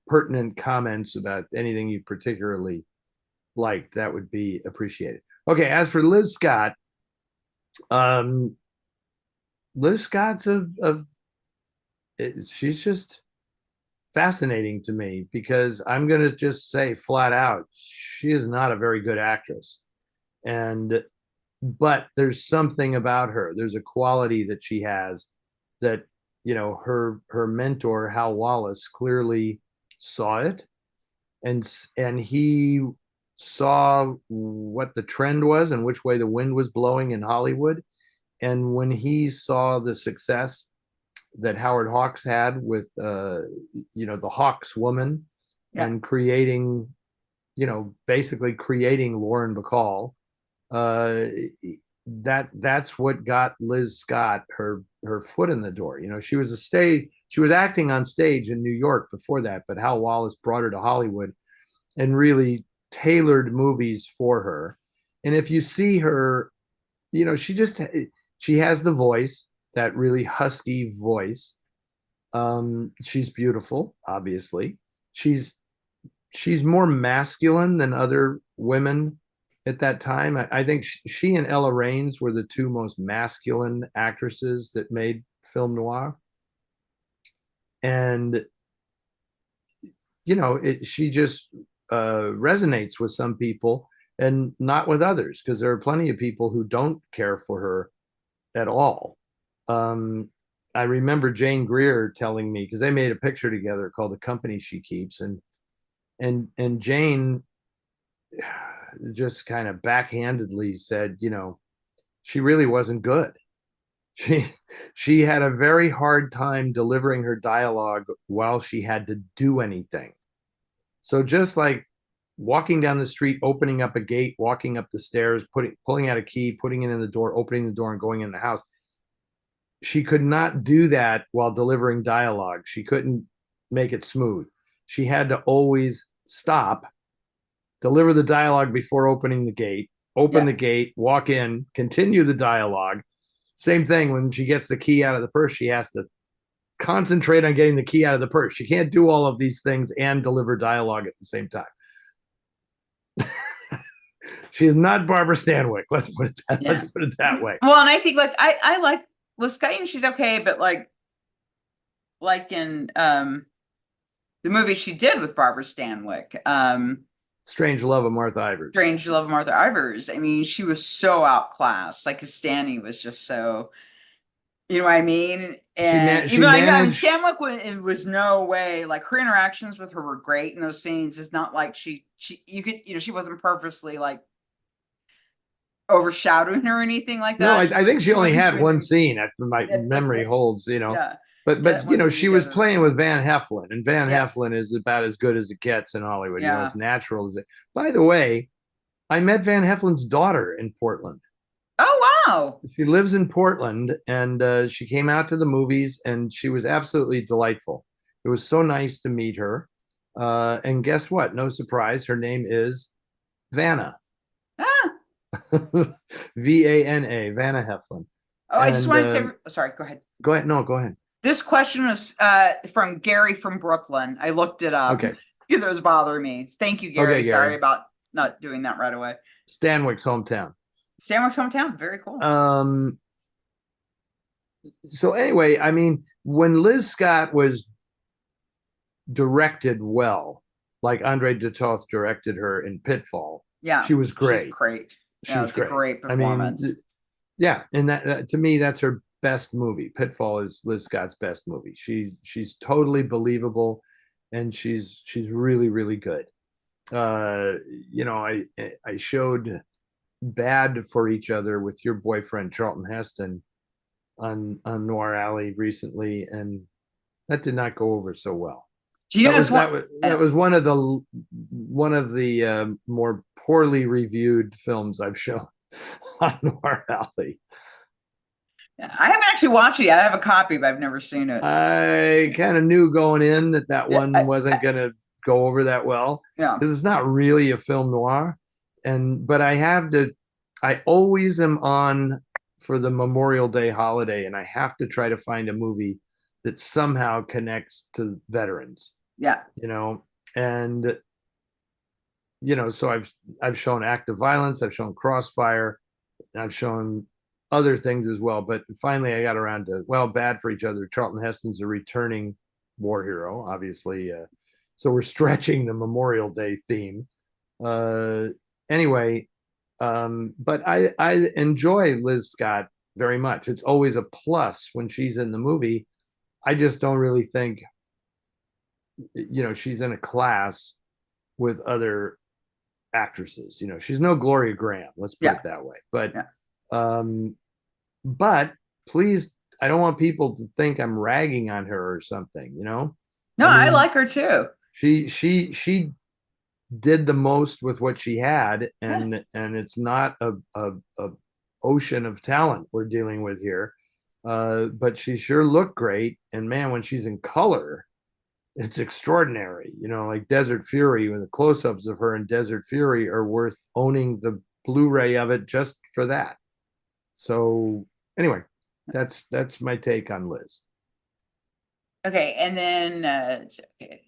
pertinent comments about anything you particularly liked, that would be appreciated. Okay, as for Liz Scott, Liz Scott's she's just fascinating to me, because I'm going to just say flat out, she is not a very good actress. But there's something about her. There's a quality that she has that, her mentor, Hal Wallace, clearly saw it. And he saw what the trend was and which way the wind was blowing in Hollywood. And when he saw the success that Howard Hawks had with the Hawks woman, and creating, basically creating Lauren Bacall, that's what got Liz Scott her foot in the door. She was acting on stage in New York before that, but Hal Wallace brought her to Hollywood and really tailored movies for her. And if you see her, she has the voice, that really husky voice. She's beautiful, obviously. She's more masculine than other women at that time. I think she and Ella Raines were the two most masculine actresses that made film noir. And she just resonates with some people and not with others, because there are plenty of people who don't care for her at all. I remember Jane Greer telling me, because they made a picture together called The Company She Keeps, and Jane just kind of backhandedly said, she really wasn't good. She had a very hard time delivering her dialogue while she had to do anything. So just like walking down the street, opening up a gate, walking up the stairs, pulling out a key, putting it in the door, opening the door, and going in the house, she could not do that while delivering dialogue. She couldn't make it smooth. She had to always stop, deliver the dialogue before opening the gate, open the gate, walk in, continue the dialogue. Same thing when she gets the key out of the purse, she has to concentrate on getting the key out of the purse. She can't do all of these things and deliver dialogue at the same time. She is not Barbara Stanwyck. Let's put it that way. Well, and I think I like Liz Scott, and she's okay, but like in the movie she did with Barbara Stanwyck, Strange Love of Martha Ivers. Strange Love of Martha Ivers. I mean, she was so outclassed. Like Stanny was just so, you know what I mean? And even I know Stanwyck was no way, like her interactions with her were great in those scenes. It's not like she wasn't purposely like overshadowing her or anything like that. No, I think she only had one scene, if my memory holds, But she was playing with Van Heflin, and Van Heflin is about as good as it gets in Hollywood. As natural as it. By the way, I met Van Heflin's daughter in Portland. Oh, wow. She lives in Portland, and she came out to the movies, and she was absolutely delightful. It was so nice to meet her. And guess what? No surprise, her name is Vanna. V-A-N-A, Vanna Heflin. Oh, I just want to say, sorry, go ahead. Go ahead. No, go ahead. This question was from Gary from Brooklyn. I looked it up because it was bothering me. Thank you, Gary. Okay, sorry about not doing that right away. Stanwyck's hometown. Very cool. So anyway, I mean, when Liz Scott was directed well, like Andre Dutoth directed her in Pitfall, she was great. She's great. She was a great performance. I mean, and that to me, that's her best movie. Pitfall is Liz Scott's best movie. She's totally believable, and she's really, really good. I showed Bad for Each Other with your boyfriend Charlton Heston on Noir Alley recently, and that did not go over so well. That was one of the more poorly reviewed films I've shown on Noir Alley. I haven't actually watched it yet. I have a copy, but I've never seen it. I kind of knew going in that one wasn't going to go over that well Yeah. because it's not really a film noir. But I always am on for the Memorial Day holiday, and I have to try to find a movie that somehow connects to veterans, Yeah. and so I've shown Active Violence, I've shown Crossfire, I've shown other things as well. But finally, I got around to Bad for Each Other. Charlton Heston's a returning war hero, obviously. So we're stretching the Memorial Day theme. Uh, anyway, but I enjoy Liz Scott very much. It's always a plus when she's in the movie. I just don't really think, she's in a class with other actresses. She's no Gloria Graham. Let's put Yeah. it that way. But Yeah. um, but please, I don't want people to think I'm ragging on her or something. No, I I mean, like her too. she did the most with what she had, Yeah. and it's not a ocean of talent we're dealing with here. But she sure looked great, and man, when she's in color, it's extraordinary. Like Desert Fury, when the close-ups of her in Desert Fury are worth owning the Blu-ray of it just for that. So anyway, that's my take on Liz. Okay, and then okay.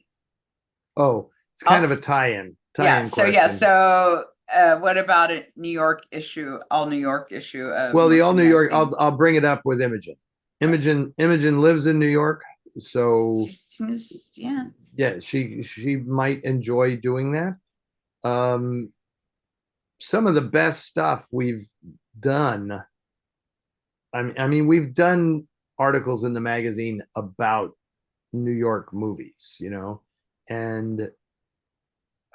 Oh, it's kind of a Also, tie-in yeah, question. what about a New York issue, all New York issue of Well, the all Mercy New York, Magazine? I'll bring it up with Imogen. Imogen lives in New York, She so seems, yeah. yeah, she might enjoy doing that. Um, some of the best stuff we've done. I mean, we've done articles in the magazine about New York movies, and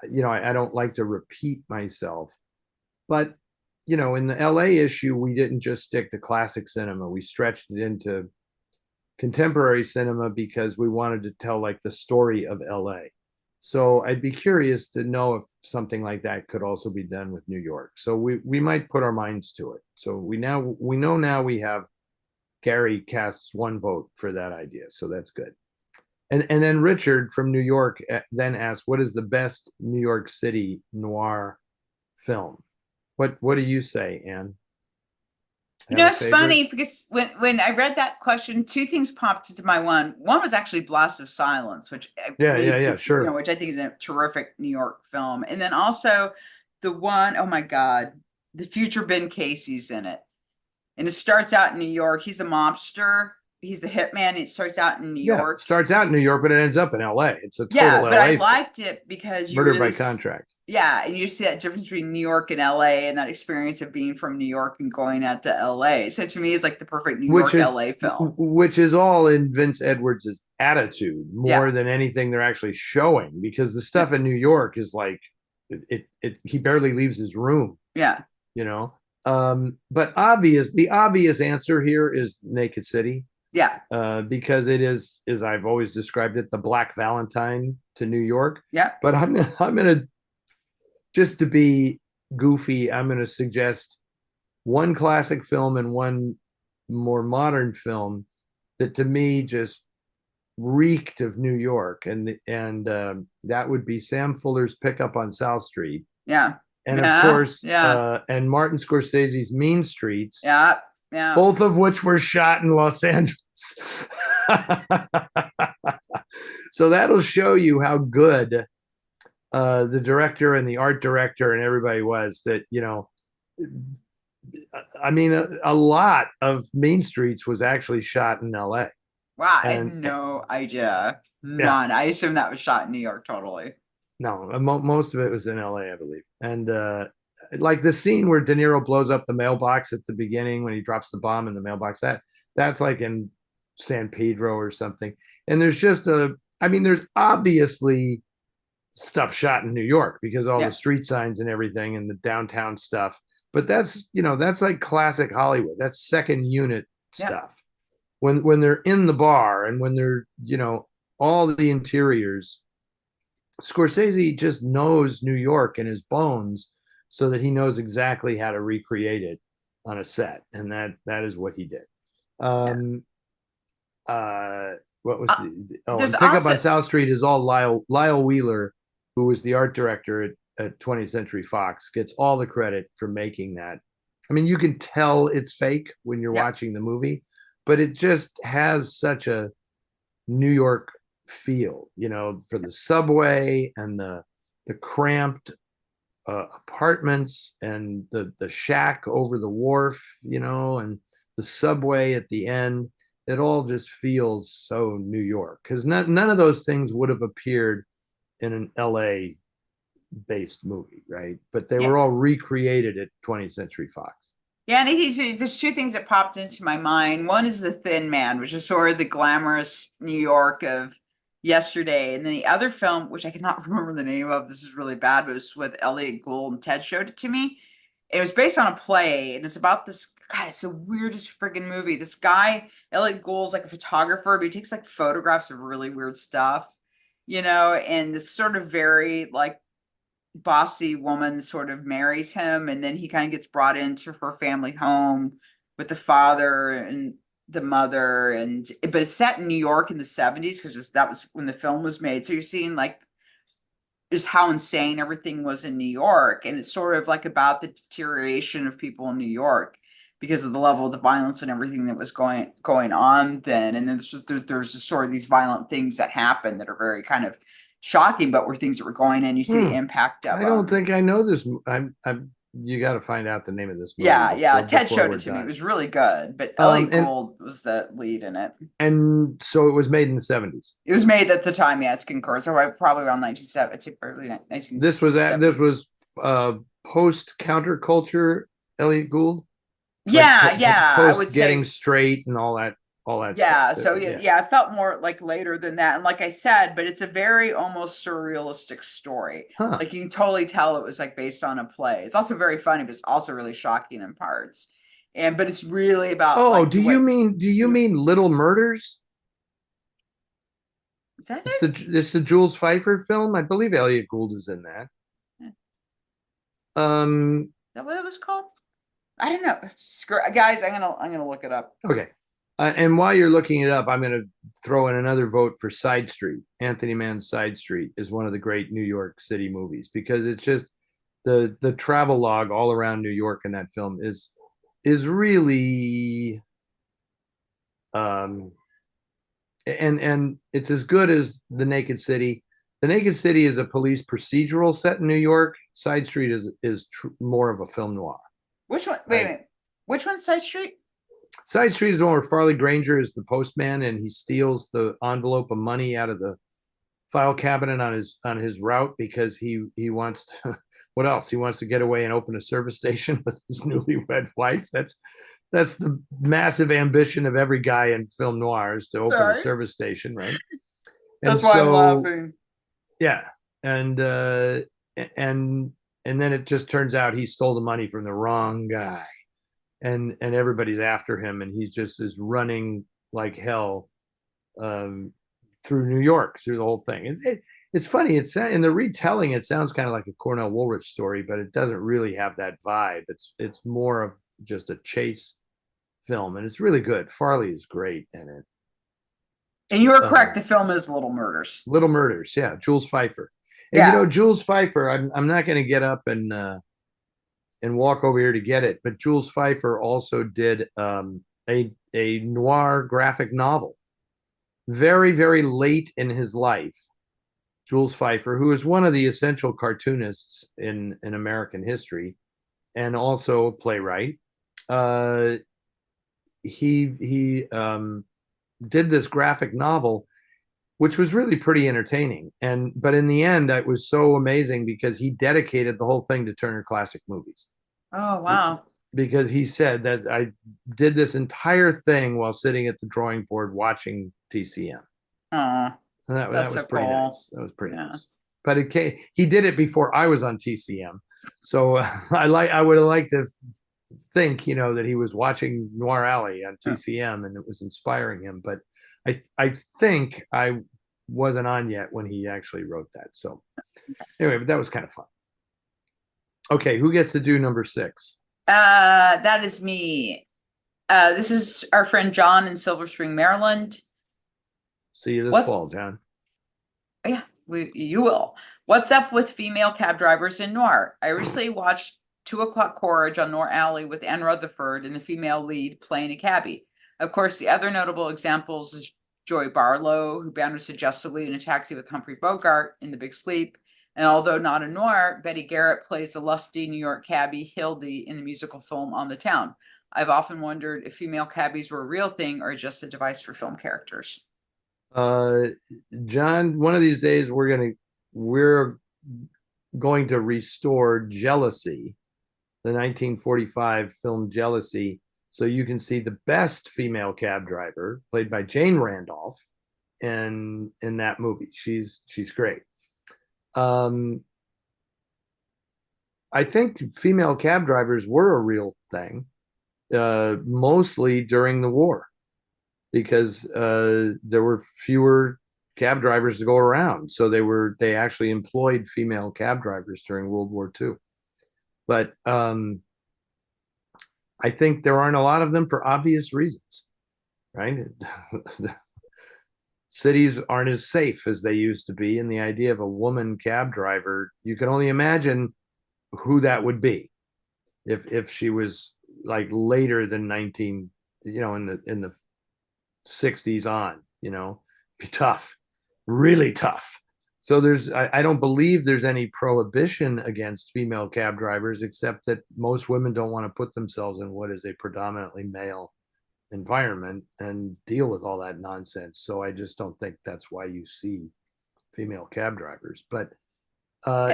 I don't like to repeat myself, but in the LA issue, we didn't just stick to classic cinema. We stretched it into contemporary cinema because we wanted to tell like the story of LA. So I'd be curious to know if something like that could also be done with New York. So we might put our minds to it. So we know now we have Gary casts one vote for that idea. So that's good. And then Richard from New York then asked, what is the best New York City noir film? What do you say, Anne? Have a It's favorite? funny because when I read that question, two things popped into my one. One was actually Blast of Silence, which I Yeah, sure. which I think is a terrific New York film. And then also the one, oh my God, the future Ben Casey's in it. And it starts out in New York. He's a mobster. He's the hitman. It starts out in New Yeah, York. starts out in New York, but it ends up in LA. It's a Yeah, total but I LA film. liked it because you Murder really, by Contract. yeah, and you see that difference between New York and LA and that experience of being from New York and going out to LA. So to me, it's like the perfect New which York is LA film. which is all in Vince Edwards' attitude Yeah, more than anything they're actually showing, because the yeah, stuff in New York is like it he barely leaves his room, yeah, you know. But the obvious answer here is Naked City, yeah, because it is, as I've always described it, the Black Valentine to New York. yeah. But I'm gonna just to be goofy, I'm gonna suggest one classic film and one more modern film that to me just reeked of New York, and that would be Sam Fuller's Pickup on South Street, Yeah, and of yeah, course, yeah, and Martin Scorsese's Mean Streets, yeah, yeah, both of which were shot in Los Angeles. So that'll show you how good the director and the art director and everybody was. That I mean, a lot of Mean Streets was actually shot in L.A. Wow, I had and no idea. yeah, None. I assume that was shot in New York totally. no, most of it was in L.A., I believe. And like the scene where De Niro blows up the mailbox at the beginning when he drops the bomb in the mailbox, that's like in San Pedro or something. And there's obviously stuff shot in New York because all the Yeah, street signs and everything and the downtown stuff. But that's like classic Hollywood. That's second unit yeah, stuff. When they're in the bar and when they're, all the interiors, Scorsese just knows New York in his bones, so that he knows exactly how to recreate it on a set, and that is what he did. yeah. Um, uh, what was There's and Pickup also on South Street is all Lyle Wheeler, who was the art director at 20th Century Fox, gets all the credit for making that. I mean, you can tell it's fake when you're yeah, watching the movie, but it just has such a New York feel, for the subway and the cramped apartments and the shack over the wharf, and the subway at the end. It all just feels so New York because none of those things would have appeared in an LA based movie, right? But they yeah. were all recreated at 20th Century Fox. Yeah, and there's two things that popped into my mind. One is The Thin Man, which is sort of the glamorous New York of yesterday. And then the other film, which I cannot remember the name of, this is really bad, but it was with Elliot Ghoul and Ted showed it to me. It was based on a play, and it's about this, God, it's the weirdest friggin' movie. This guy, Elliot Ghoul's like a photographer, but he takes like photographs of really weird stuff, and this sort of very like bossy woman sort of marries him, and then he kind of gets brought into her family home with the father and the mother, but it's set in New York in the 70s because that was when the film was made. So you're seeing like just how insane everything was in New York, and it's sort of like about the deterioration of people in New York because of the level of the violence and everything that was going on then. And then there's just sort of these violent things that happen that are very kind of shocking, but were things that were going in. You see the impact of I don't think I know this. I'm you got to find out the name of this movie yeah. Ted before showed we're it to me. It done. was really good, but Elliot And Gould was the lead in it. and so it was made in the 70s. It was made at the time, yes, concur. So probably around 1970, I'd say probably This 1970s. was post counterculture Elliot Gould, like Yeah, I post would say getting straight and all that stuff. yeah. So yeah, I felt more like later than that. And like I said, but it's a very almost surrealistic story. Huh. Like you can totally tell it was like based on a play. It's also very funny, but it's also really shocking in parts. But it's really about Oh, like do the way. you mean Little Murders? Is that It's the Jules Pfeiffer film. I believe Elliot Gould is in that. it? Is Um, that what it was called? I don't know. Guys, I'm gonna look it up. okay. And while you're looking it up, I'm going to throw in another vote for Side Street. Anthony Mann's Side Street is one of the great New York City movies because it's just the travel log all around New York in that film is really um and it's as good as The Naked City. The Naked City is a police procedural set in New York. Side Street is more of a film noir, Which one? Wait a right? minute. Which one's Side Street? Side Street is the one where Farley Granger is the postman and he steals the envelope of money out of the file cabinet on his route because he wants to what else? He wants to get away and open a service station with his newlywed wife. That's the massive ambition of every guy in film noir is to open a Sorry. service station, right? And That's why I'm so laughing. yeah, and and then it just turns out he stole the money from the wrong guy, and everybody's after him, and he's just is running like hell um, through New York through the whole thing. It's funny. It's in the retelling. It sounds kind of like a Cornell Woolrich story, but it doesn't really have that vibe. It's more of just a chase film, and it's really good. Farley is great in it. And you are correct. The film is Little Murders. Little Murders, yeah, Jules Pfeiffer. And Yeah. Jules Pfeiffer, I'm not going to get up and walk over here to get it, but Jules Pfeiffer also did a noir graphic novel very, very late in his life. Jules Pfeiffer, who is one of the essential cartoonists in American history and also a playwright, uh, he did this graphic novel, which was really pretty entertaining. But in the end, it was so amazing because he dedicated the whole thing to Turner Classic Movies. Oh, wow. Because he said that I did this entire thing while sitting at the drawing board watching TCM. Oh, That that's was so pretty cool. nice. That was pretty Yeah. nice. But he did it before I was on TCM, so I would have liked to think that he was watching Noir Alley on TCM and it was inspiring him. But I think I wasn't on yet when he actually wrote that. So anyway, but that was kind of fun. Okay, who gets to do number 6? That is me. This is our friend John in Silver Spring, Maryland. See you this What? fall, John. Yeah, you will. What's up with female cab drivers in noir? I recently watched 2 o'clock Courage on Noir Alley with Anne Rutherford and the female lead playing a cabbie. Of course, the other notable examples is Joy Barlow, who bounded suggestively in a taxi with Humphrey Bogart in The Big Sleep. And although not a noir, Betty Garrett plays the lusty New York cabbie Hildy in the musical film On the Town. I've often wondered if female cabbies were a real thing or just a device for film characters. Uh, John, one of these days we're going to restore Jealousy, the 1945 film Jealousy, so you can see the best female cab driver, played by Jane Randolph, in that movie. She's great. Um, I think female cab drivers were a real thing, mostly during the war, because there were fewer cab drivers to go around. So they actually employed female cab drivers during World War II. But I think there aren't a lot of them for obvious reasons, right? Cities aren't as safe as they used to be, and the idea of a woman cab driver, you can only imagine who that would be if she was like later than 19, in the 60s on, be tough, really tough. So I don't believe there's any prohibition against female cab drivers, except that most women don't want to put themselves in what is a predominantly male environment and deal with all that nonsense. So I just don't think that's why you see female cab drivers. But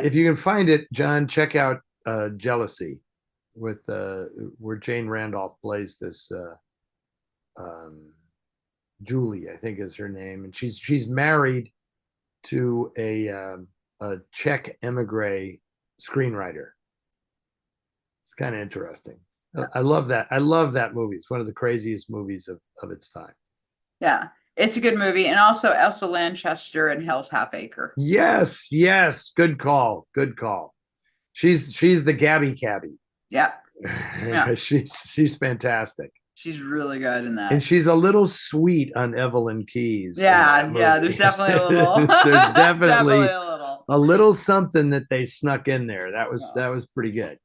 if you can find it, John, check out Jealousy, with where Jane Randolph plays this um, Julie, I think is her name, and she's married to a Czech emigre screenwriter. It's kind of interesting. I love that. I love that movie. It's one of the craziest movies of its time. Yeah, it's a good movie. And also Elsa Lanchester and Hell's Half Acre. Yes, yes, good call. Good call. She's the Gabby Cabby. Yeah, yeah. She's fantastic. She's really good in And that. she's a little sweet on Evelyn Keyes in that Yeah, yeah, movie. there's definitely a little. There's Definitely definitely a little. a little something that they snuck in there. That was pretty good.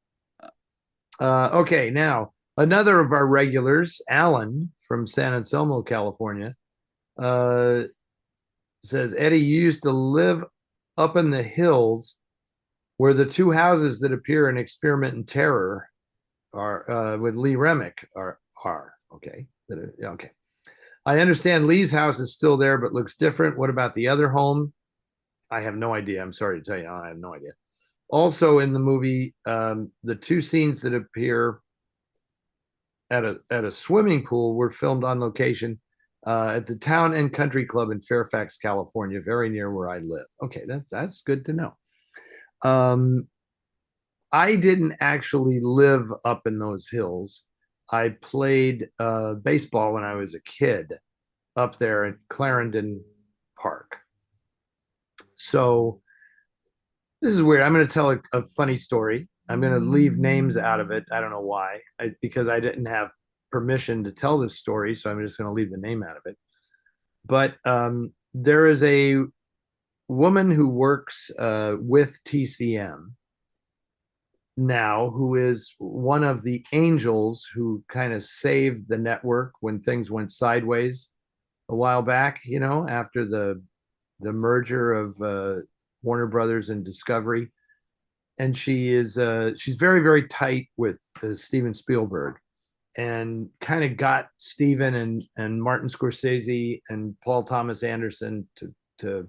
Okay, now another of our regulars, Alan from San Anselmo, California, uh, says, Eddie, you used to live up in the hills where the two houses that appear in Experiment in Terror are with Lee Remick are okay. Okay. I understand Lee's house is still there, but looks different. What about the other home? I have no idea. I'm sorry to tell you, I have no idea. Also, in the movie, the two scenes that appear at a swimming pool were filmed on location at the Town and Country Club in Fairfax, California, very near where I live. Okay, that's good to know. I didn't actually live up in those hills. I played baseball when I was a kid up there at Clarendon Park. So this is weird. I'm going to tell a funny story. I'm going to leave names out of it. I don't know why, because I didn't have permission to tell this story. So I'm just going to leave the name out of it. But there is a woman who works with TCM now, who is one of the angels who kind of saved the network when things went sideways a while back, after the merger of Warner Brothers and Discovery. And she's very, very tight with Steven Spielberg, and kind of got Steven and Martin Scorsese and Paul Thomas Anderson to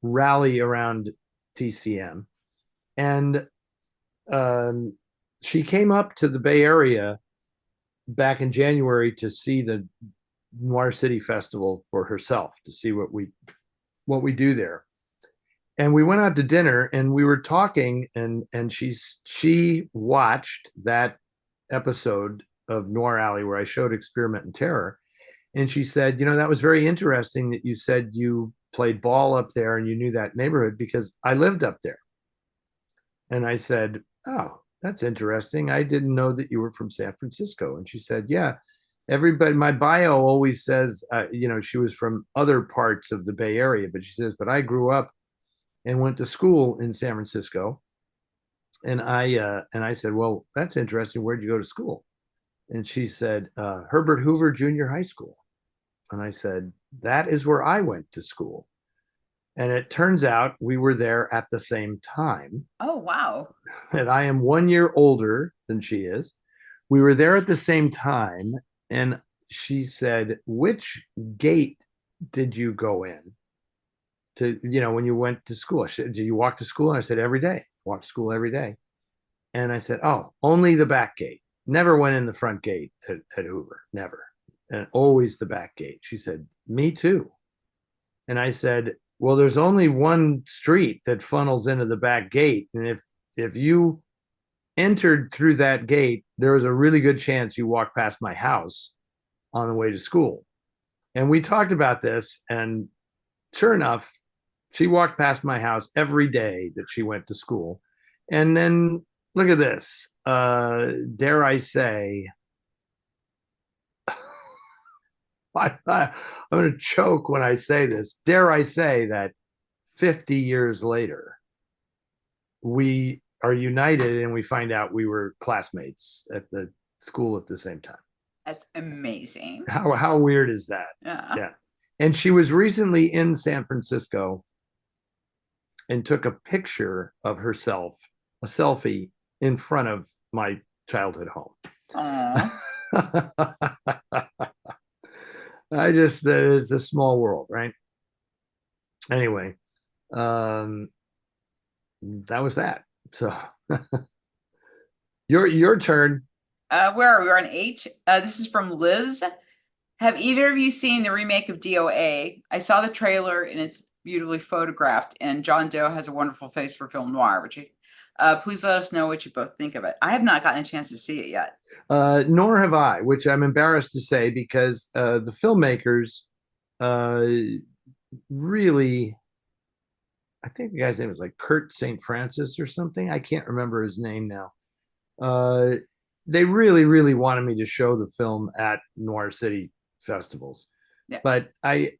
rally around TCM. And she came up to the Bay Area back in January to see the Noir City Festival for herself, to see what we do there. And we went out to dinner and we were talking, and she watched that episode of Noir Alley where I showed Experiment in Terror. And she said, that was very interesting that you said you played ball up there and you knew that neighborhood, because I lived up there. And I said, oh, that's interesting. I didn't know that you were from San Francisco. And she said, yeah, everybody, my bio always says, she was from other parts of the Bay Area, but she says, but I grew up and went to school in San Francisco. And I said, well, that's interesting. Where'd you go to school? And she said, Herbert Hoover Junior High School. And I said, that is where I went to school. And it turns out we were there at the same time. Oh, wow. And I am 1 year older than she is. We were there at the same time. And she said, which gate did you go in to, when you went to school? She said, did you walk to school? And I said, every day. Walk to school every day. And I said, oh, only the back gate. Never went in the front gate at Hoover. Never. And always the back gate. She said, me too. And I said, well, there's only one street that funnels into the back gate. And if you entered through that gate, there was a really good chance you walked past my house on the way to school. And we talked about this. And sure enough, she walked past my house every day that she went to school. And then look at this. Dare I say, I'm going to choke when I say this. Dare I say that 50 years later, we are united and we find out we were classmates at the school at the same time. That's amazing. How weird is that? Yeah. Yeah. And she was recently in San Francisco and took a picture of herself, a selfie, in front of my childhood home. It's a small world, right? Anyway, that was that. So your turn. Where are we? We're on 8. This is from Liz. Have either of you seen the remake of d.o.a? I saw the trailer and it's beautifully photographed, and John Doe has a wonderful face for film noir. Please let us know what you both think of it. I have not gotten a chance to see it yet. Nor have I, which I'm embarrassed to say because the filmmakers really, I think the guy's name is like Kurt St. Francis or something. I can't remember his name now. They really, really wanted me to show the film at Noir City festivals, Yeah. but I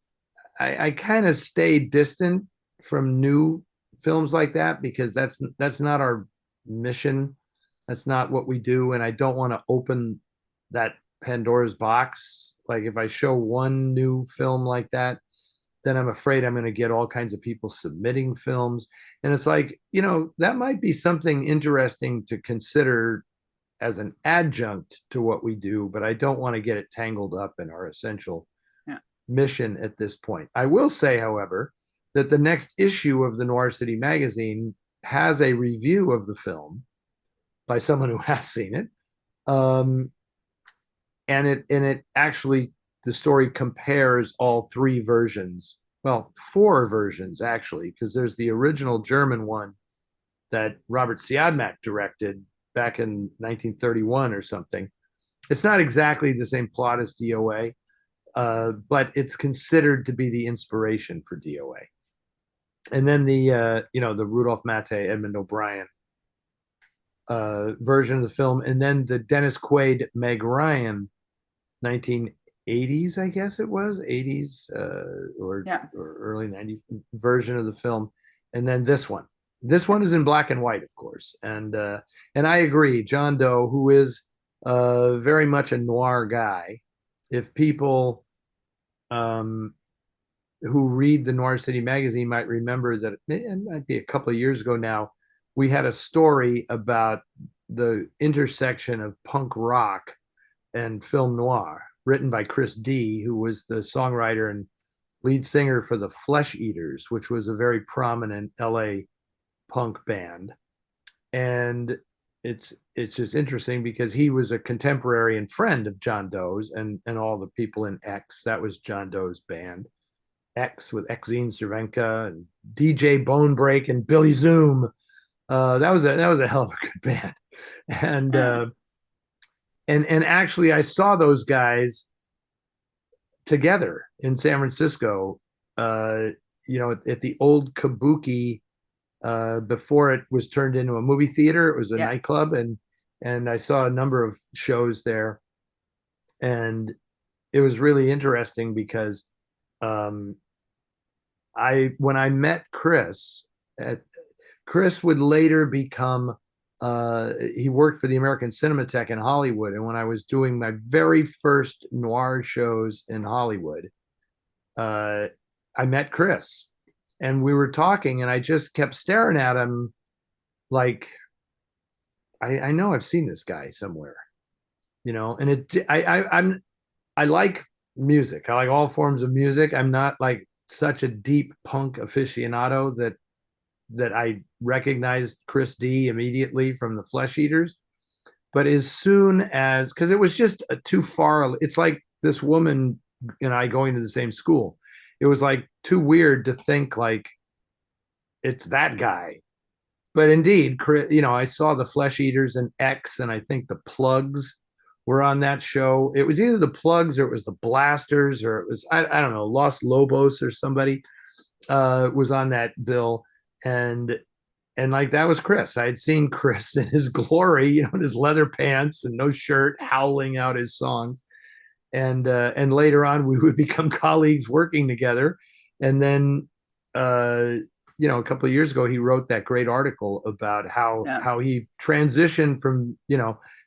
kind of stay distant from new films like that because that's not our mission. That's not what we do, and I don't want to open that Pandora's box. Like if I show one new film like that, then I'm afraid I'm going to get all kinds of people submitting films. And it's like, that might be something interesting to consider as an adjunct to what we do, but I don't want to get it tangled up in our essential mission at this point. I will say, however, that the next issue of the Noir City magazine has a review of the film by someone who has seen it. And it actually, the story compares all 3 versions. Well, 4 versions actually, because there's the original German one that Robert Siodmak directed back in 1931 or something. It's not exactly the same plot as d.o.a, but it's considered to be the inspiration for d.o.a. And then the Rudolph Matte, Edmund O'Brien version of the film, and then the Dennis Quaid, Meg Ryan 1980s, I guess it was 80s or early 90s version of the film, and then this one. This one is in black and white, of course, and I agree. John Doe, who is very much a noir guy, if people who read the Noir City magazine might remember that it might be a couple of years ago now, we had a story about the intersection of punk rock and film noir written by Chris D, who was the songwriter and lead singer for the Flesh Eaters, which was a very prominent LA punk band. And it's just interesting because he was a contemporary and friend of John Doe's and all the people in X. That was John Doe's band. X with Maxine Cervenka and DJ Bonebreak and Billy Zoom. That was a hell of a good band. And actually I saw those guys together in San Francisco, at the old Kabuki, before it was turned into a movie theater. It was a nightclub, and I saw a number of shows there. And it was really interesting because um, when I met Chris, at, Chris would later become he worked for the American Cinematheque in Hollywood. And when I was doing my very first noir shows in Hollywood, uh, I met Chris, and we were talking, and I just kept staring at him like I know I've seen this guy somewhere, and I like music. I like all forms of music. I'm not like such a deep punk aficionado that I recognized Chris D immediately from the Flesh Eaters. But as soon as, because it was just too far, it's like this woman and I going to the same school. It was like too weird to think like it's that guy. But indeed, I saw the Flesh Eaters and X, and I think the Plugs were on that show. It was either the Plugs or it was the Blasters, or it was I don't know, Los Lobos or somebody was on that bill, and like that was Chris. I had seen Chris in his glory, in his leather pants and no shirt, howling out his songs, and later on we would become colleagues working together, and then uh, a couple of years ago he wrote that great article about how Yeah. how he transitioned from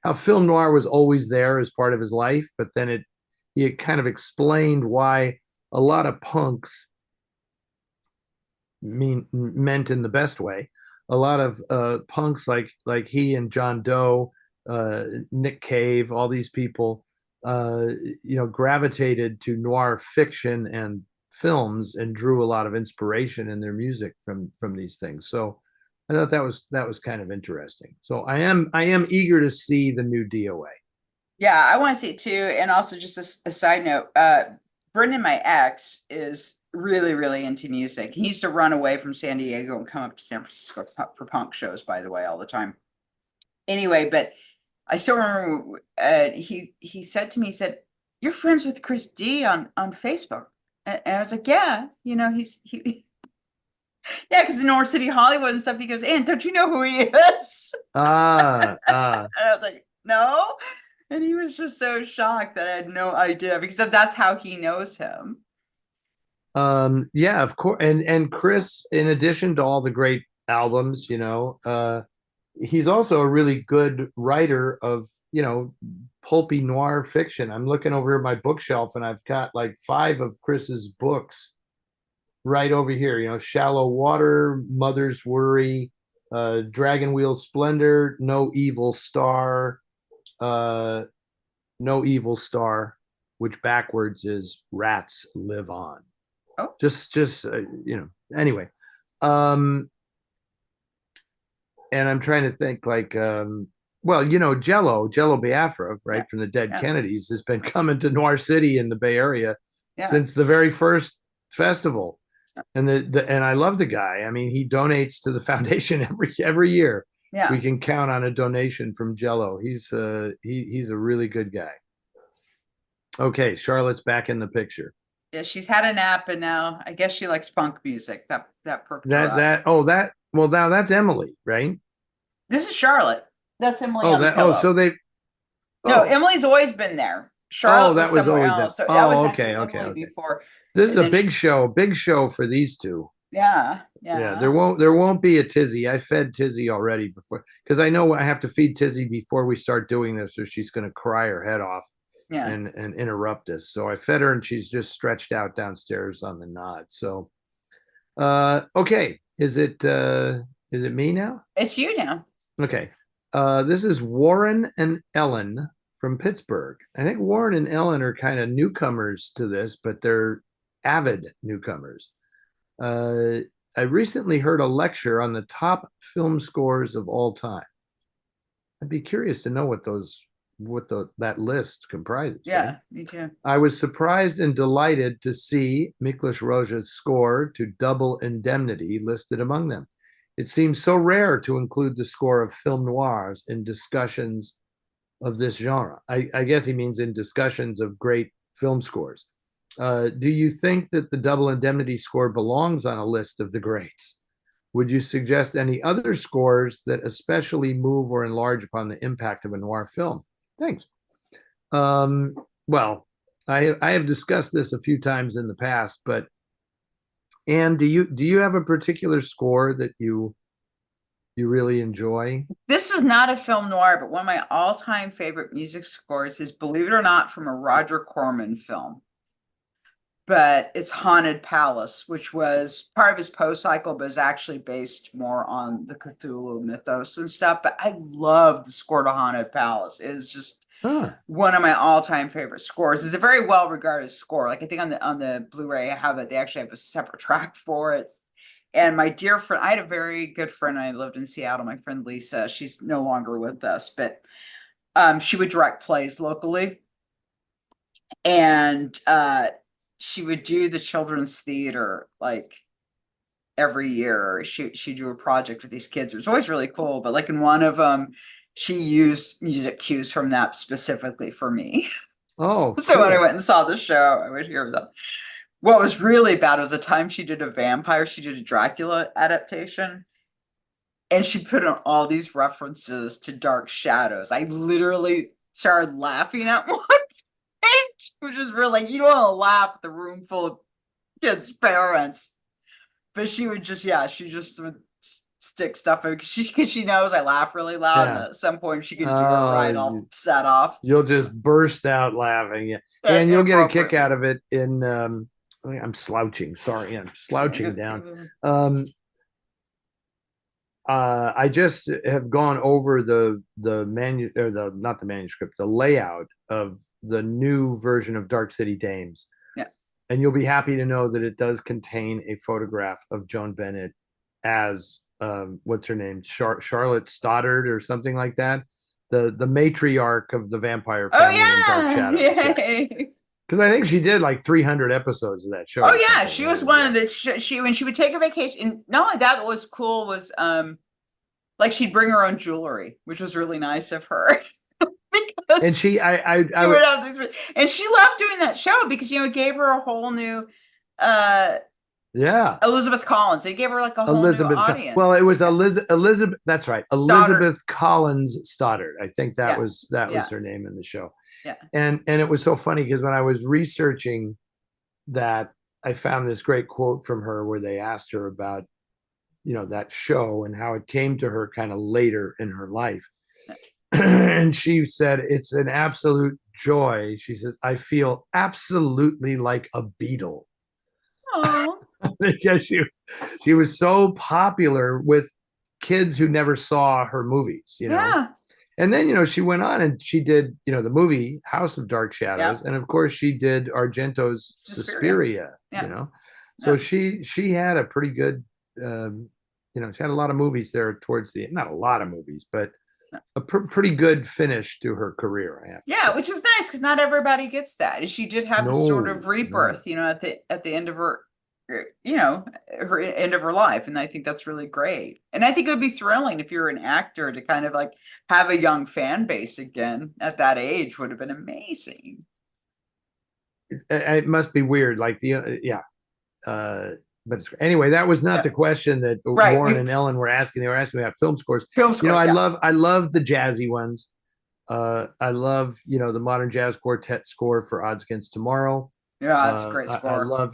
how film noir was always there as part of his life, but then he kind of explained why a lot of punks meant in the best way. A lot of punks like he and John Doe, Nick Cave, all these people, uh, gravitated to noir fiction and films and drew a lot of inspiration in their music from these things. So I thought that was kind of interesting. So I am eager to see the new DOA. Yeah, I want to see it too. And also, just a side note, Brendan, my ex, is really, really into music. He used to run away from San Diego and come up to San Francisco for punk shows, by the way, all the time. Anyway, but I still remember he said to me, he said, "You're friends with Chris D on Facebook." And I was like, "Yeah, he yeah, because in North City, Hollywood and stuff." He goes, "And don't you know who he is?" Ah, ah. And I was like, "No." And he was just so shocked that I had no idea, because that's how he knows him. Yeah, of course. And Chris, in addition to all the great albums, he's also a really good writer of, pulpy noir fiction. I'm looking over at my bookshelf and I've got like 5 of Chris's books right over here, Shallow Water, Mother's Worry, Dragon Wheel Splendor, uh, No Evil Star, which backwards is Rats Live On. Oh, Just anyway. Um, and I'm trying to think like well, Jello Biafra, right, yeah, from the Dead yeah, Kennedys, has been coming to Noir City in the Bay Area yeah. since the very first festival. And I love the guy. I mean, he donates to the foundation every year. Yeah. We can count on a donation from Jello. He's a really good guy. Okay, Charlotte's back in the picture. Yeah, she's had a nap and now I guess she likes punk music. That perked her That up. that oh that well now that's Emily, right? This is Charlotte. That's Emily Oh on the that oh pillow. so they No, oh Emily's always been there. oh Charlotte was that was somewhere always them. else. So that was Oh, actually okay, Emily okay. before. This is And a then big show for these two. yeah, Yeah, yeah, there won't be a Tizzy. I fed Tizzy already before because I know I have to feed Tizzy before we start doing this, or she's going to cry her head off yeah. and interrupt us. So I fed her, and she's just stretched out downstairs on the nod. So okay, is it me now? It's you now. Okay, this is Warren and Ellen from Pittsburgh. I think Warren and Ellen are kind of newcomers to this, but they're avid newcomers. Uh, I recently heard a lecture on the top film scores of all time. I'd be curious to know what that list comprises, right? Yeah, me too. I was surprised and delighted to see Miklos Rozsa's score to Double Indemnity listed among them. It seems so rare to include the score of film noirs in discussions of this genre. I guess he means in discussions of great film scores. Do you think that the Double Indemnity score belongs on a list of the greats? Would you suggest any other scores that especially move or enlarge upon the impact of a noir film? Thanks. Um, well, I have discussed this a few times in the past, but Anne, do you have a particular score that you really enjoy? This is not a film noir, but one of my all-time favorite music scores is, believe it or not, from a Roger Corman film. But it's Haunted Palace, which was part of his post cycle, but is actually based more on the Cthulhu mythos and stuff. But I love the score to Haunted Palace. It is just Huh. one of my all-time favorite scores. It's a very well-regarded score. Like, I think on the Blu-ray I have it, they actually have a separate track for it. And my dear friend, I had a very good friend. I lived in Seattle. My friend Lisa, she's no longer with us, but she would direct plays locally, and she would do the children's theater like every year. She do a project with these kids. It was always really cool. But like in one of them, she used music cues from that specifically for me. Oh, So when I cool. went and saw the show, I would hear them. What was really bad was the time she did a vampire, she did a Dracula adaptation, and she put in all these references to Dark Shadows. I literally started laughing at one point, which is really like, you don't want to laugh at the room full of kids' parents. But she would just, yeah, she just would stick stuff in because she knows I laugh really loud, and Yeah. at some point she can do it Oh, right. I'll set off. you'll just burst out laughing. Yeah. And you'll get a kick Inappropriately. out of it in I'm slouching. Sorry, I'm slouching down. Um I just have gone over the manu or the not the manuscript, the layout of the new version of Dark City Dames. Yeah. And you'll be happy to know that it does contain a photograph of Joan Bennett as what's her name, Charlotte Stoddard or something like that, the matriarch of the vampire Oh family in Dark yeah. Shadows. Yes, Yay. because I think she did like 300 episodes of that show Oh or yeah, something, she right? was one Yeah. of the she when she would take a vacation. And not only that, what was cool was like she'd bring her own jewelry, which was really nice of her. And Because I she would, would have these, and she loved doing that show because it gave her a whole new uh yeah. Elizabeth Collins. It gave her like a whole new Well, it audience. was Yeah. Elizabeth. That's right, Daughter. Elizabeth Collins Stoddard. I think Yeah. that was Yeah. her name in the show. Yeah. And it was so funny because when I was researching that, I found this great quote from her where they asked her about that show and how it came to her kind of later in her life. And she said, it's an absolute joy. She says, I feel absolutely like a Beatle. Oh. Because she was so popular with kids who never saw her movies. Yeah. And then, she went on and she did, the movie House of Dark Yeah. Shadows. And of course she did Argento's Suspiria. Suspiria. Yeah. So Yeah. she had a pretty good, she had a lot of movies there towards the, not a lot of movies, but a pretty good finish to her career, I have to Yeah, say. which is nice because not everybody gets that. And she did have this sort of No, no. rebirth, at the end of her, her end of her life, and I think that's really great. And I think it would be thrilling if you're an actor to kind of like have a young fan base again at that age would have been amazing. It must be weird, like yeah. But anyway, that was not Yeah, the question that right. Warren and Ellen were asking. They were asking me about film scores. Film scores, yeah, I love the jazzy ones. I love, the modern jazz quartet score for Odds Against Tomorrow. yeah, that's a great I score. love,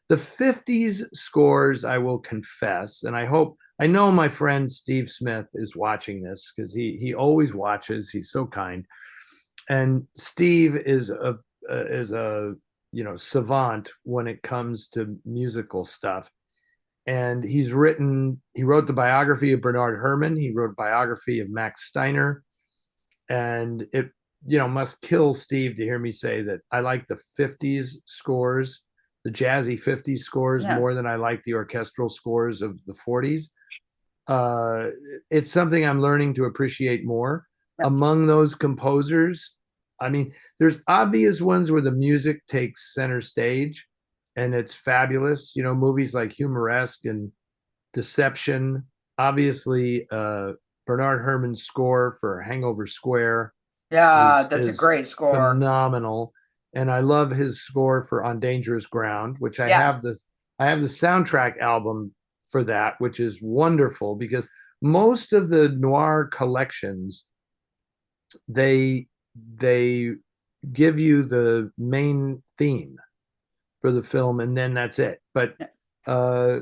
the 50s scores, I will confess, and I know my friend Steve Smith is watching this because he always watches. He's so kind. And Steve is a savant when it comes to musical stuff. And he wrote the biography of Bernard Herrmann. He wrote a biography of Max Steiner. And it, must kill Steve to hear me say that I like the 50s scores, the jazzy 50s scores, Yeah. more than I like the orchestral scores of the 40s. Uh, it's something I'm learning to appreciate more. Yeah. Among those composers, I mean, there's obvious ones where the music takes center stage and it's fabulous. Movies like Humoresque and Deception. Obviously, Bernard Herrmann's score for Hangover Square Yeah, that's a is great score. phenomenal. And I love his score for On Dangerous Ground, which Yeah. I have the soundtrack album for that, which is wonderful because most of the noir collections, they give you the main theme for the film, and then that's it. But uh,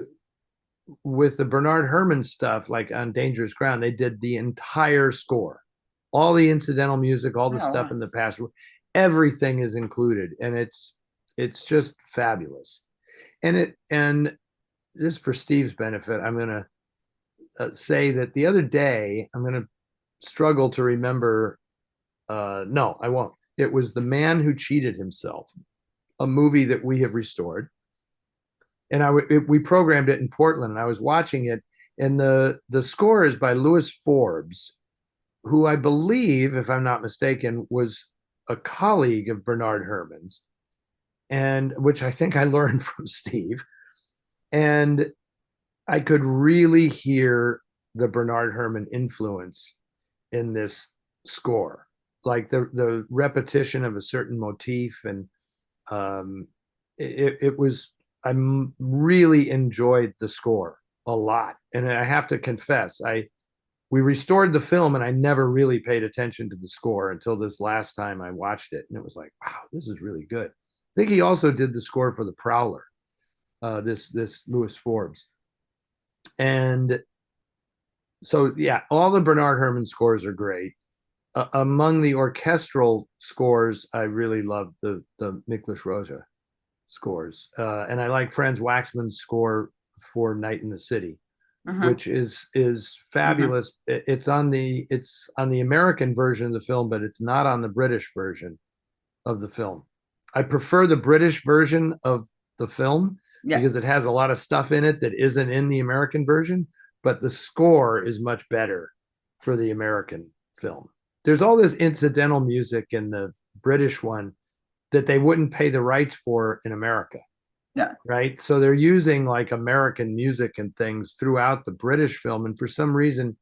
with the Bernard Herrmann stuff, like on Dangerous Ground, they did the entire score, all the incidental music, all the stuff in the past, everything is included, and it's just fabulous. And just for Steve's benefit, I'm gonna say that the other day I'm gonna struggle to remember. No, I won't. It was The Man Who Cheated Himself, a movie that we have restored, and we programmed it in Portland, and I was watching it, and the score is by Louis Forbes, who I believe, if I'm not mistaken, was a colleague of Bernard Herrmann's, and which I think I learned from Steve. And I could really hear the Bernard Herrmann influence in this score, like the repetition of a certain motif, and it was, I really enjoyed the score a lot. And I have to confess, we restored the film, and I never really paid attention to the score until this last time I watched it, and it was like, wow, this is really good. I think he also did the score for The Prowler, this Louis Forbes. And so, yeah, all the Bernard Herrmann scores are great. Among the orchestral scores, I really love the Miklos Rozsa scores, and I like Franz Waxman's score for Night in the City, which is fabulous. It's on the American version of the film, but it's not on the British version of the film. I prefer the British version of the film because it has a lot of stuff in it that isn't in the American version, but the score is much better for the American film. There's all this incidental music in the British one that they wouldn't pay the rights for in America. Yeah. Right. So they're using like American music and things throughout the British film. And for some reason,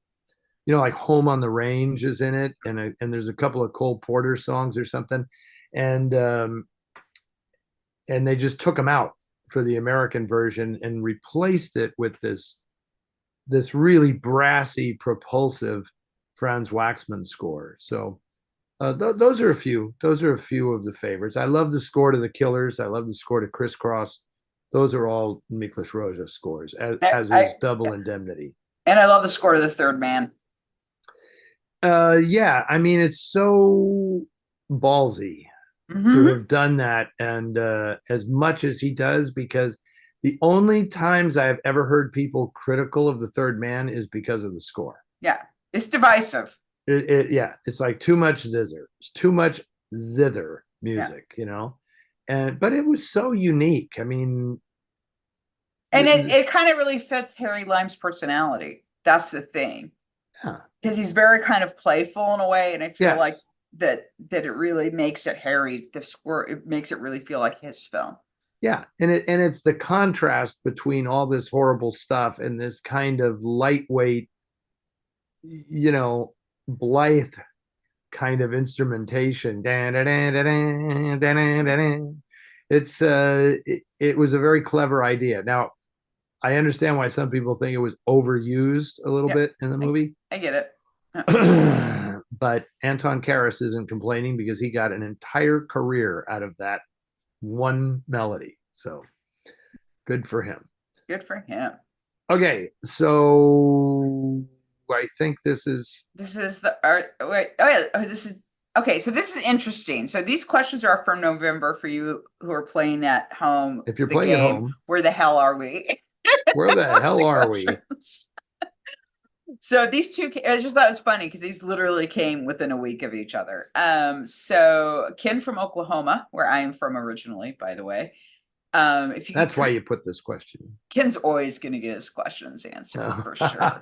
like Home on the Range is in it. And there's a couple of Cole Porter songs or something. And they just took them out for the American version and replaced it with this really brassy, propulsive Franz Waxman score. So those are a few. Those are a few of the favorites. I love the score to The Killers. I love the score to Crisscross. Those are all Miklos Rozsa scores, as is Double Indemnity. And I love the score to The Third Man. Yeah, I mean, it's so ballsy to have done that, and as much as he does, because the only times I've ever heard people critical of The Third Man is because of the score. Yeah, it's divisive. Yeah, it's like too much zither. It's too much zither music, but it was so unique. I mean, and it kind of really fits Harry Lime's personality. That's the thing. Yeah, because he's very kind of playful in a way, and I feel like that it really makes it Harry. The score, it makes it really feel like his film. Yeah, and it's the contrast between all this horrible stuff and this kind of lightweight, blithe kind of instrumentation. It's it was a very clever idea. Now, I understand why some people think it was overused a little bit in the movie. I get it. But Anton Karas isn't complaining because he got an entire career out of that one melody. So good for him. Good for him. Okay, so I think this is the art. Wait, this is okay. So this is interesting. So these questions are from November for you who are playing at home. If you're playing at home, where the hell are we? Where the hell are we? So these two, I just thought it was funny because these literally came within a week of each other. So Ken from Oklahoma, where I am from originally, by the way. That's why you put this question. Ken's always going to get his questions answered for sure.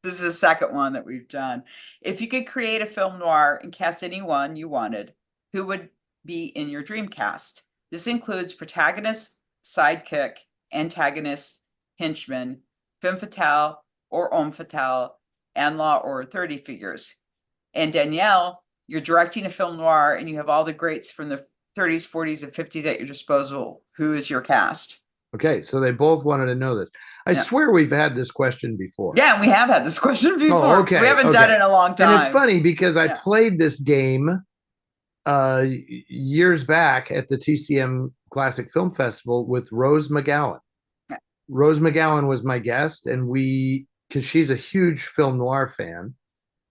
This is the second one that we've done. If you could create a film noir and cast anyone you wanted, who would be in your dream cast? This includes protagonist, sidekick, antagonist, henchman, femme fatale or homme fatale, in-law or authority figures. And Danielle, you're directing a film noir and you have all the greats from the 30s, 40s, and 50s at your disposal. Who is your cast? Okay, so they both wanted to know this. I swear we've had this question before. Yeah, we have had this question before. Oh, okay. We haven't done it in a long time. And it's funny because I played this game years back at the TCM Classic Film Festival with Rose McGowan. Yeah. Rose McGowan was my guest, and because she's a huge film noir fan,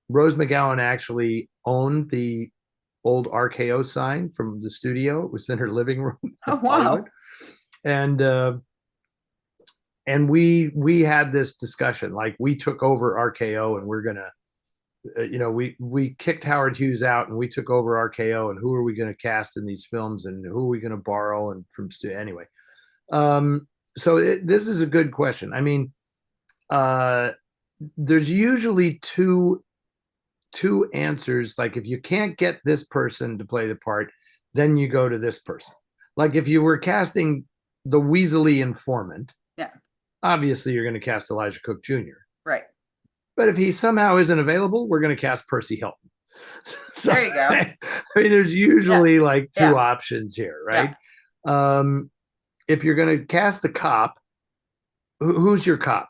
Rose McGowan actually owned the old RKO sign from the studio. It was in her living room in Oh, Hollywood. wow. And we had this discussion, like we took over RKO and we're gonna we kicked Howard Hughes out and we took over RKO, and who are we going to cast in these films and who are we going to borrow and from anyway. This is a good question. I mean, there's usually two answers. Like if you can't get this person to play the part, then you go to this person. Like if you were casting the Weasley informant, Yeah. obviously you're going to cast Elijah Cook Jr. Right. But if he somehow isn't available, we're going to cast Percy Hilton. So, There you go. I mean, there's usually like two options here, right? If you're going to cast the cop, who's your cop?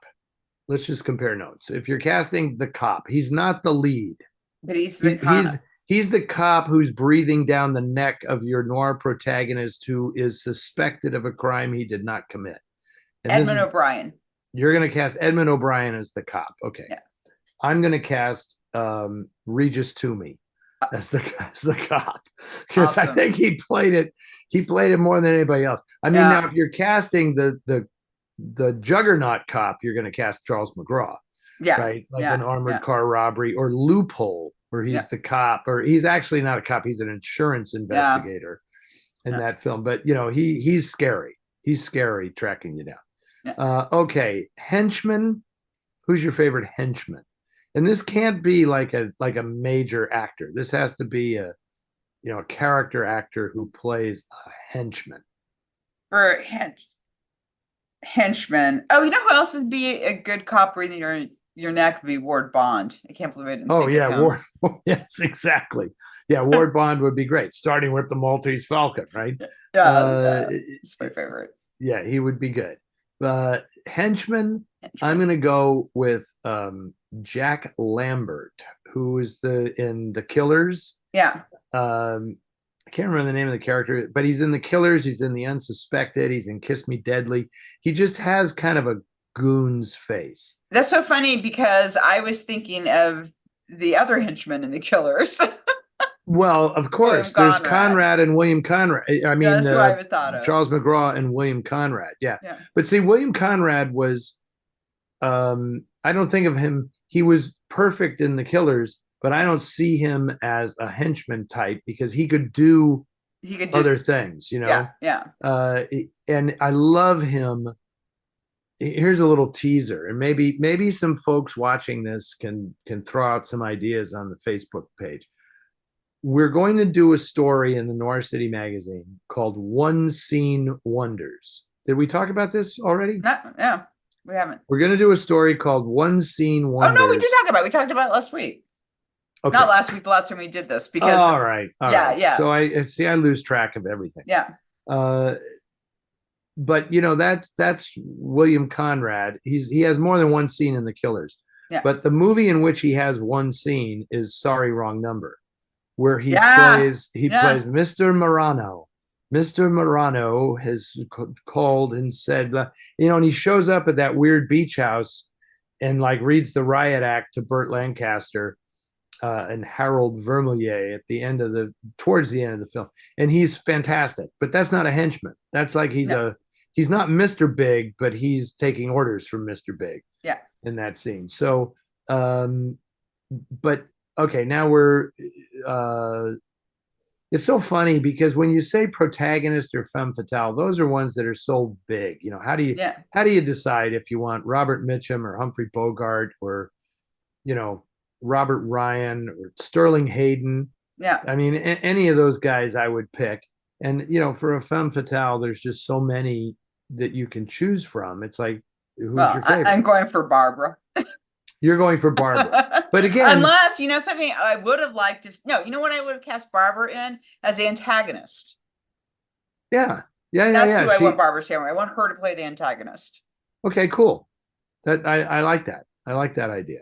Let's just compare notes. If you're casting the cop, he's not the lead, but he's the he's the cop who's breathing down the neck of your noir protagonist who is suspected of a crime he did not commit. And Edmund O'Brien. You're going to cast Edmund O'Brien as the cop. Okay. Yeah. I'm going to cast Regis Toomey as the cop, because awesome. I think he played it more than anybody else. I mean, now if you're casting the juggernaut cop, you're going to cast Charles McGraw, right? Like an armored car robbery, or Loophole, where he's the cop, or he's actually not a cop, he's an insurance investigator in that film. But he's scary. He's scary tracking you down. Okay, henchman. Who's your favorite henchman? And this can't be like a major actor. This has to be a character actor who plays a henchman. For henchman. Oh, you know who else would be a good cop breathing your neck? Would be Ward Bond. I can't believe I didn't. Think of him. Ward. Yes, exactly. Yeah, Ward Bond would be great. Starting with the Maltese Falcon, right? It's my favorite. Yeah, he would be good. Henchman. I'm going to go with Jack Lambert, who is in The Killers. Yeah. I can't remember the name of the character, but he's in The Killers. He's in The Unsuspected. He's in Kiss Me Deadly. He just has kind of a goon's face. That's so funny because I was thinking of the other henchman in The Killers. Well, of course, there's Conrad and William Conrad. I mean, that's what I thought of. Charles McGraw and William Conrad. Yeah. But see, William Conrad was, I don't think of him. He was perfect in The Killers, but I don't see him as a henchman type because he could do other things, Yeah. And I love him. Here's a little teaser, and maybe some folks watching this can throw out some ideas on the Facebook page. We're going to do a story in the Noir City magazine called One Scene Wonders. Did we talk about this already? No, we haven't. We're going to do a story called One Scene Wonders. Oh, no, we did talk about it. We talked about it last week. Okay. Not last week, the last time we did this. Because all right. Yeah. So I lose track of everything. Yeah. But that's William Conrad. He has more than one scene in The Killers. Yeah. But the movie in which he has one scene is Sorry, Wrong Number, where he plays Mr. Morano. Mr. Morano has called and said, and he shows up at that weird beach house and like reads the riot act to Burt Lancaster and Harold Vermeulen towards the end of the film. And he's fantastic, but that's not a henchman. That's like he's not Mr. Big, but he's taking orders from Mr. Big. Yeah. In that scene. So, but okay, now it's so funny because when you say protagonist or femme fatale, those are ones that are so big. How do you decide if you want Robert Mitchum or Humphrey Bogart or, Robert Ryan or Sterling Hayden? Yeah. I mean, any of those guys I would pick. And, for a femme fatale, there's just so many that you can choose from. It's like, who's your favorite? I'm going for Barbara. You're going for Barbara. But again, unless something I would have liked to what I would have cast Barbara in as the antagonist. That's who I want Barbara Stanwyck. I want her to play the antagonist. Okay, cool. That I like that. I like that idea.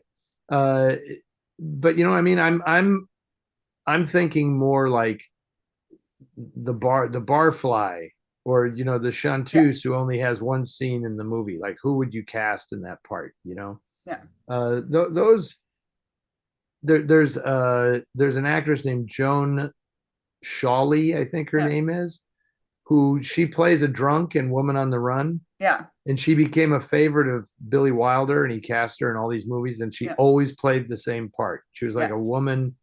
But I mean, I'm thinking more like the barfly, or the Yeah. chanteuse who only has one scene in the movie. Like, who would you cast in that part? Yeah. Those there's an actress named Joan Shawley, I think her Yeah. name is, who she plays a drunk in Woman on the Run, Yeah. and she became a favorite of Billy Wilder, and he cast her in all these movies, and she Yeah. always played the same part. She was like Yeah. a woman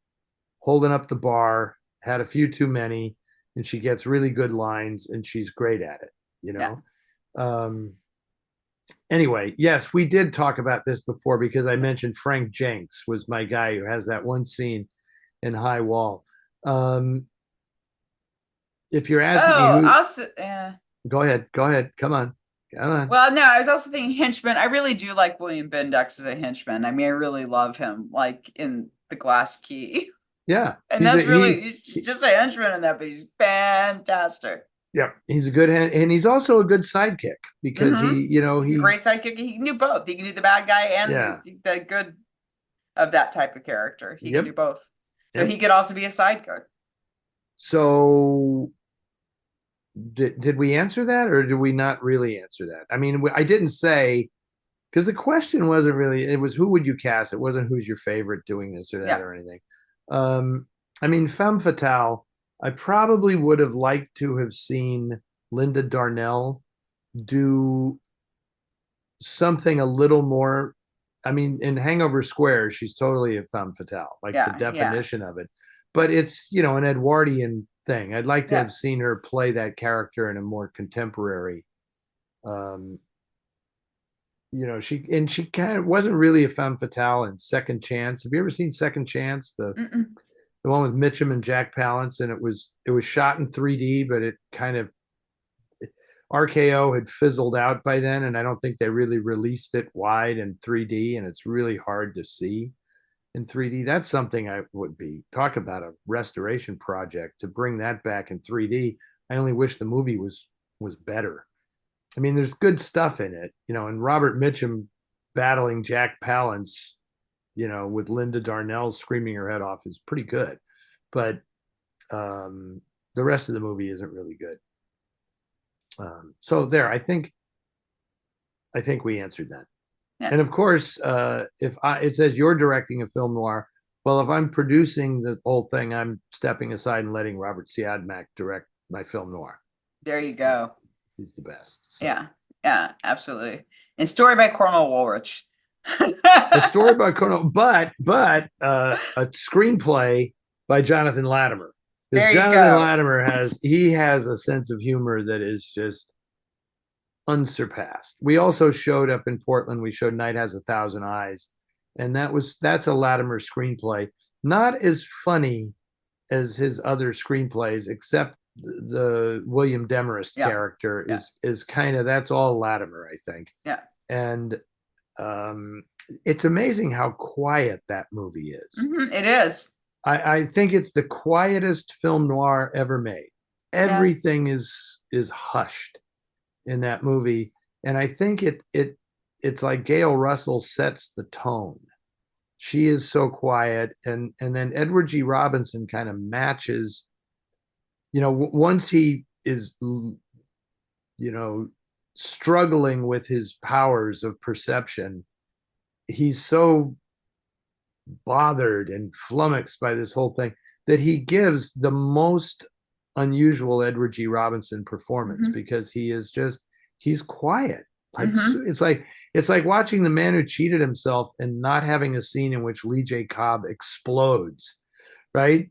holding up the bar, had a few too many, and she gets really good lines, and she's great at it, you Yeah. know. Anyway, yes, we did talk about this before because I mentioned Frank Jenks was my guy who has that one scene in High Wall. Um, if you're asking me Oh, who, also, yeah. go ahead, come on. Well, no, I was also thinking henchman. I really do like William Bendix as a henchman. I mean, I really love him, like in The Glass Key. Yeah, And that's really, he's just a henchman in that, but he's fantastic. yeah, he's a good and he's also a good sidekick because Hmm. He's a he great sidekick. He can do both. He can do the bad guy and yeah, the good of that type of character. He can do yep, both. So yep. he could also be a sidekick. So did we answer that, or did we not really answer that? I mean, I didn't say, because the question wasn't really, it was who would you cast? It wasn't who's your favorite doing this or that Yeah. or anything. Um, I mean, Femme Fatale, I probably would have liked to have seen Linda Darnell do something a little more. I mean, in Hangover Square, she's totally a femme fatale, like the Yeah. Yeah. definition of it. But it's, an Edwardian thing. I'd like to Yeah. have seen her play that character in a more contemporary. Um, she kind of wasn't really a femme fatale in Second Chance. Have you ever seen Second Chance? Mm-mm. The one with Mitchum and Jack Palance, and it was shot in 3D, but it kind of RKO had fizzled out by then, and I don't think they really released it wide in 3D, and it's really hard to see in 3D. That's something I would be talk about a restoration project to bring that back in 3D. I only wish the movie was better. I mean, there's good stuff in it, and Robert Mitchum battling Jack Palance, with Linda Darnell screaming her head off is pretty good, but um, the rest of the movie isn't really good. So there, I think we answered that. Yeah. And of course, if it says you're directing a film noir, well, if I'm producing the whole thing, I'm stepping aside and letting Robert Siodmak direct my film noir. There you He's, go. he's the best. So Yeah. Yeah. Absolutely. And story by Cornell Woolrich. a story by Cornell, but a screenplay by Jonathan Latimer, because There you Jonathan go. Latimer has a sense of humor that is just unsurpassed. We also showed up in Portland. We showed Night Has a Thousand Eyes, and that's a Latimer screenplay. Not as funny as his other screenplays, except the William Demarest Yeah. character Yeah. is kind of that's all Latimer, I think. Yeah. And um, it's amazing how quiet that movie is. It is. I think it's the quietest film noir ever made. Yeah. Everything is hushed in that movie, and I think it's like Gail Russell sets the tone. She is so quiet, and then Edward G. Robinson kind of matches. Once he is, struggling with his powers of perception, he's so bothered and flummoxed by this whole thing that he gives the most unusual Edward G. Robinson performance, Hmm. because he's quiet. Like, Hmm. it's like watching The Man Who Cheated Himself and not having a scene in which Lee J. Cobb explodes, right?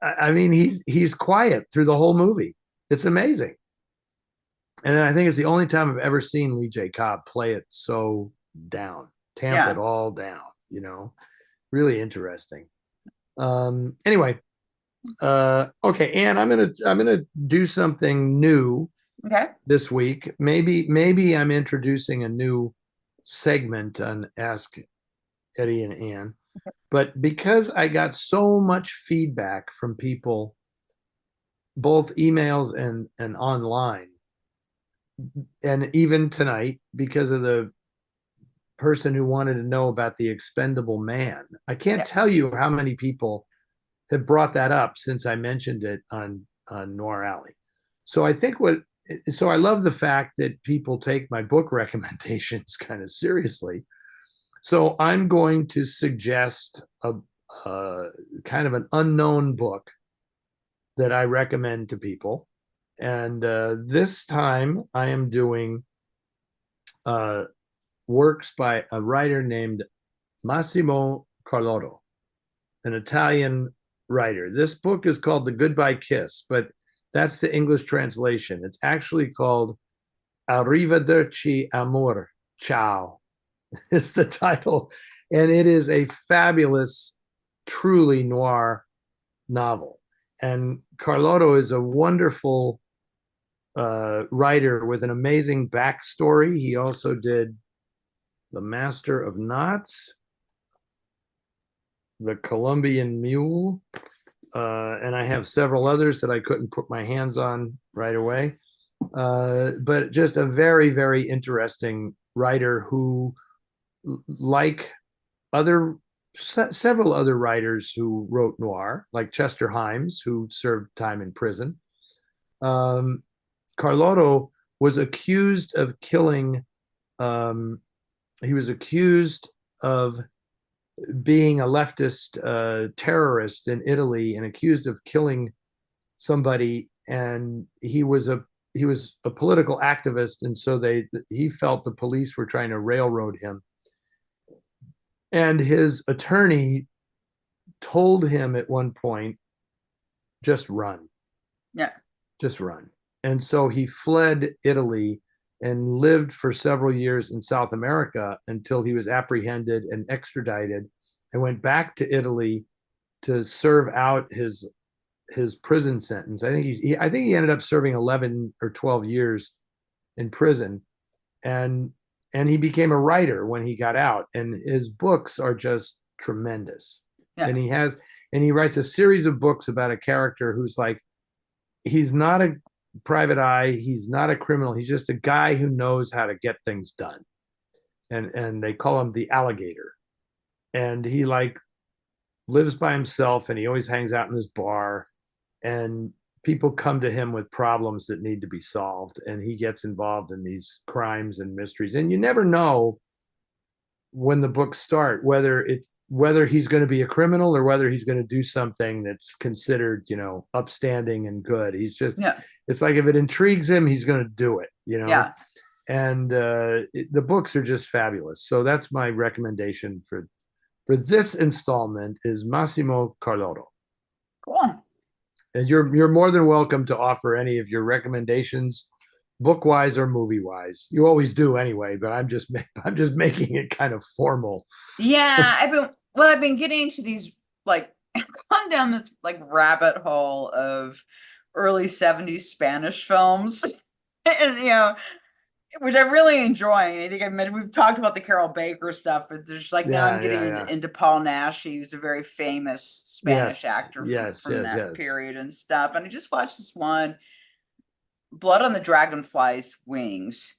I mean, he's quiet through the whole movie. It's amazing. And I think it's the only time I've ever seen Lee J. Cobb play it so down, tamp it Yeah. all down, really interesting. Anyway, okay, Anne, I'm gonna do something new Okay. this week. Maybe I'm introducing a new segment on Ask Eddie and Anne, but because I got so much feedback from people, both emails and online, and even tonight, because of the person who wanted to know about the Expendable Man, I can't Yeah. tell you how many people have brought that up since I mentioned it on Noir Alley. So I think so I love the fact that people take my book recommendations kind of seriously. So I'm going to suggest a kind of an unknown book that I recommend to people. And this time I am doing uh, works by a writer named Massimo Carlotto, an Italian writer. This book is called The Goodbye Kiss, but that's the English translation. It's actually called Arrivederci Amor, Ciao. It's the title. And it is a fabulous, truly noir novel. And Carlotto is a wonderful writer with an amazing backstory. He also did The Master of Knots, The Colombian Mule, and I have several others that I couldn't put my hands on right away. But just a very, very interesting writer who, like other several other writers who wrote noir, like Chester Himes, who served time in prison. Um, Carlotto was accused of killing. Um, he was accused of being a leftist terrorist in Italy and accused of killing somebody. And he was a political activist, and so he felt the police were trying to railroad him. And his attorney told him at one point, just run, Yeah. just run. And so he fled Italy and lived for several years in South America until he was apprehended and extradited and went back to Italy to serve out his prison sentence. I think he ended up serving 11 or 12 years in prison, and he became a writer when he got out, and his books are just tremendous. Yeah. And he writes a series of books about a character who's like, he's not a private eye, he's not a criminal, he's just a guy who knows how to get things done. And they call him the alligator. And he like lives by himself, and he always hangs out in this bar, and people come to him with problems that need to be solved, and he gets involved in these crimes and mysteries, and you never know when the books start whether he's going to be a criminal or whether he's going to do something that's considered, upstanding and good. He's just, Yeah. it's like if it intrigues him, he's going to do it. Yeah. And the books are just fabulous. So that's my recommendation for this installment is Massimo Carlotto. Cool. And you're more than welcome to offer any of your recommendations, book wise or movie wise. You always do anyway, but I'm just making it kind of formal. Yeah, I've been getting into these, like, gone down this like rabbit hole of early 70s Spanish films. And which I really enjoy. And I think we've talked about the Carol Baker stuff, but there's like now I'm getting into Paul Nash. He's a very famous Spanish actor from that period and stuff. And I just watched this one, Blood on the Dragonfly's Wings.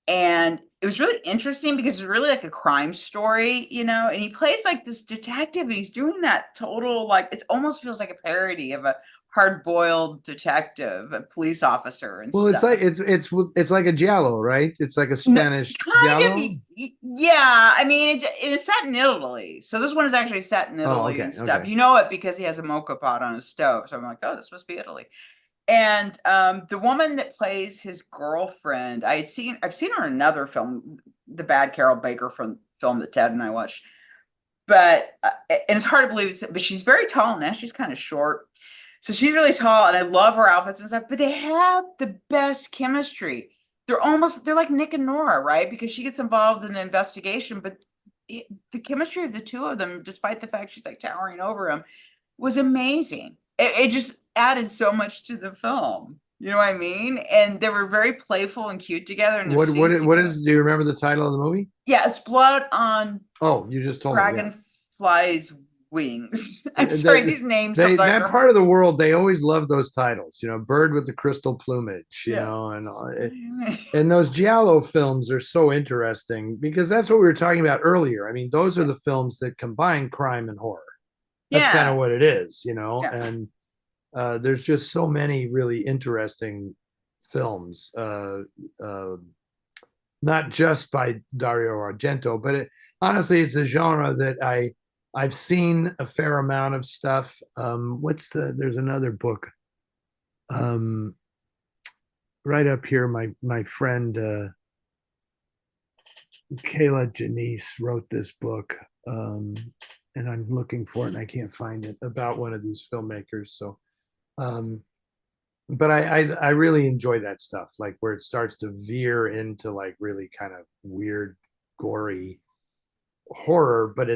And it was really interesting because it's really like a crime story, and he plays like this detective, and he's doing that total, like, it almost feels like a parody of a hard-boiled detective, a police officer and well, stuff. It's like a giallo, right? It's like a Spanish giallo. Yeah, I mean, it's set in Italy, so this one is actually set in Italy and stuff. Okay. You know it because he has a mocha pot on his stove, so I'm like, oh, this must be Italy. And the woman that plays his girlfriend, I've seen her in another film, the bad Carol Baker film that Ted and I watched. But and it's hard to believe, but she's very tall now. She's kind of short, so she's really tall, and I love her outfits and stuff. But they have the best chemistry. They're like Nick and Nora, right? Because she gets involved in the investigation, but the chemistry of the two of them, despite the fact she's like towering over him, was amazing. It just added so much to the film. You know what I mean? And they were very playful and cute together. And what is? Do you remember the title of the movie? Yeah, it's Blood on. Oh, you just told Dragonfly's Wings. I'm sorry, these names. That part of the world, they always love those titles. Bird with the crystal plumage. And those giallo films are so interesting because that's what we were talking about earlier. I mean, those are the films that combine crime and horror. That's kind of what it is, and There's just so many really interesting films, not just by Dario Argento, but honestly, it's a genre that I've seen a fair amount of stuff. There's another book um, right up here. My friend Kayla Janice wrote this book, and I'm looking for it and I can't find it, about one of these filmmakers. So, um, but I really enjoy that stuff, like where it starts to veer into like really kind of weird, gory horror, but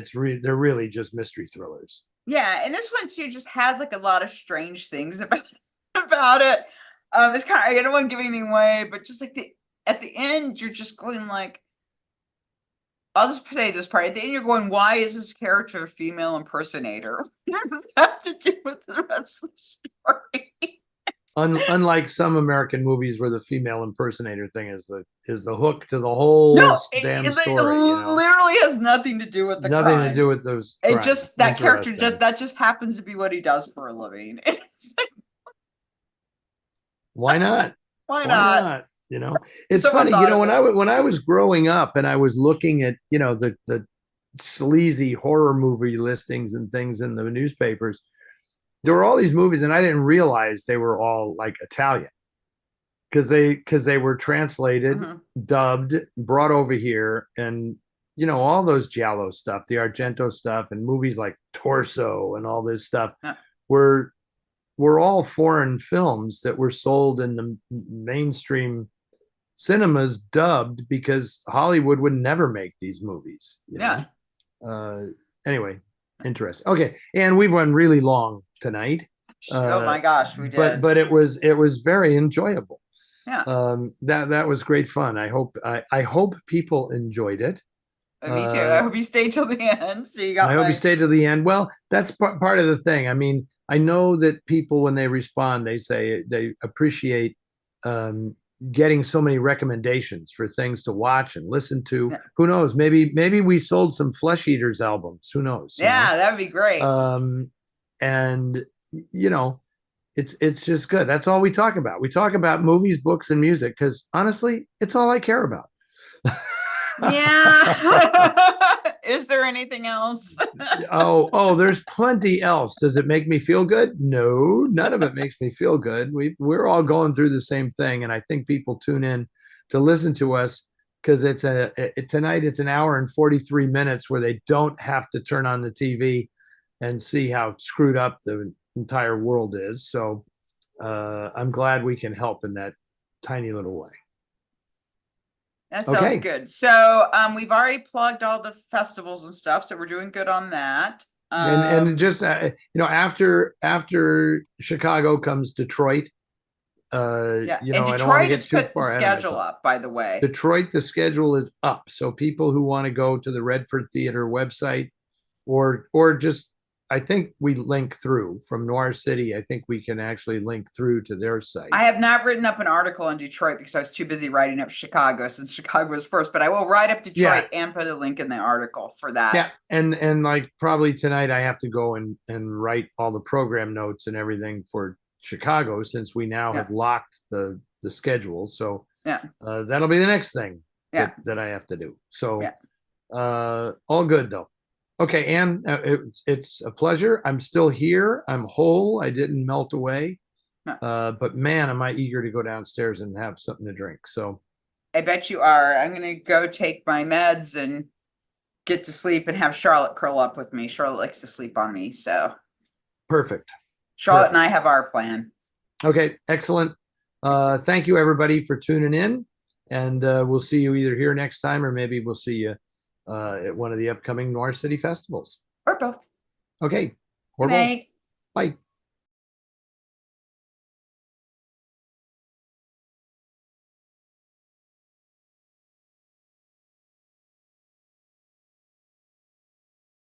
they're really just mystery thrillers. Yeah, and this one too just has like a lot of strange things about it. It's kind of, I don't want to give anything away, but just like at the end, you're just going like, I'll just say this part. At the end, you're going, why is this character a female impersonator? Have to do with the rest of the story. Unlike some American movies where the female impersonator thing is the hook to the whole No, damn it story, literally has nothing to do with the nothing to crime. do with those It crimes. just, that character Interesting. that just happens to be what he does for a living. It's like, Why not? why Why not? not? It's Someone funny, thought of when I was growing up and I was looking at, the sleazy horror movie listings and things in the newspapers, there were all these movies and I didn't realize they were all like Italian, because they were translated, Mhm. dubbed, brought over here, and all those Giallo stuff, the Argento stuff, and movies like Torso and all this stuff Yeah. were all foreign films that were sold in the mainstream cinemas dubbed, because Hollywood would never make these movies. Yeah. Anyway, interesting. Okay, and we've run really long tonight. Oh my gosh, we But did. it was very enjoyable. Yeah. That was great fun. I hope people enjoyed it. Me too. I Uh, hope you stay till the end. So you I got hope you my, stay to the end. Well, that's part of the thing. I mean, I know that people, when they respond, they say they appreciate um, getting so many recommendations for things to watch and listen to. yeah, Who knows? Maybe we sold some Flesh Eaters albums. Who knows? yeah, that'd be great. And it's just good. That's all we talk about. We talk about movies, books, and music because honestly, it's all I care about. Yeah. Is there anything else? Oh, there's plenty else. Does it make me feel good? No, none of it makes me feel good. We're all going through the same thing, and I think people tune in to listen to us because tonight it's an hour and 43 minutes where they don't have to turn on the TV and see how screwed up the entire world is. So I'm glad we can help in that tiny little way. That sounds Okay. good. So we've already plugged all the festivals and stuff, so we're doing good on that. And just after Chicago comes Detroit. Yeah, and I don't want to Detroit get has too put the far ahead of schedule myself. up, by the way. Detroit, the schedule is up, so people who want to go to the Redford Theater website, or just, I think we link through from Noir City. I think we can actually link through to their site. I have not written up an article on Detroit because I was too busy writing up Chicago since Chicago was first, but I will write up Detroit and put a link in the article for that. Yeah, and like probably tonight I have to go and write all the program notes and everything for Chicago, since we now have locked the schedule. So that'll be the next thing that I have to do. So all good though. Okay, Ann, it's a pleasure. I'm still here. I'm whole. I didn't melt away. But man, am I eager to go downstairs and have something to drink. So I bet you are. I'm gonna go take my meds and get to sleep and have Charlotte curl up with me. Charlotte likes to sleep on me, so perfect. Charlotte and I have our plan. Okay, excellent. Thank you everybody for tuning in, and we'll see you either here next time, or maybe we'll see you at one of the upcoming Noir City festivals. Or both. Okay. Good night. Bye.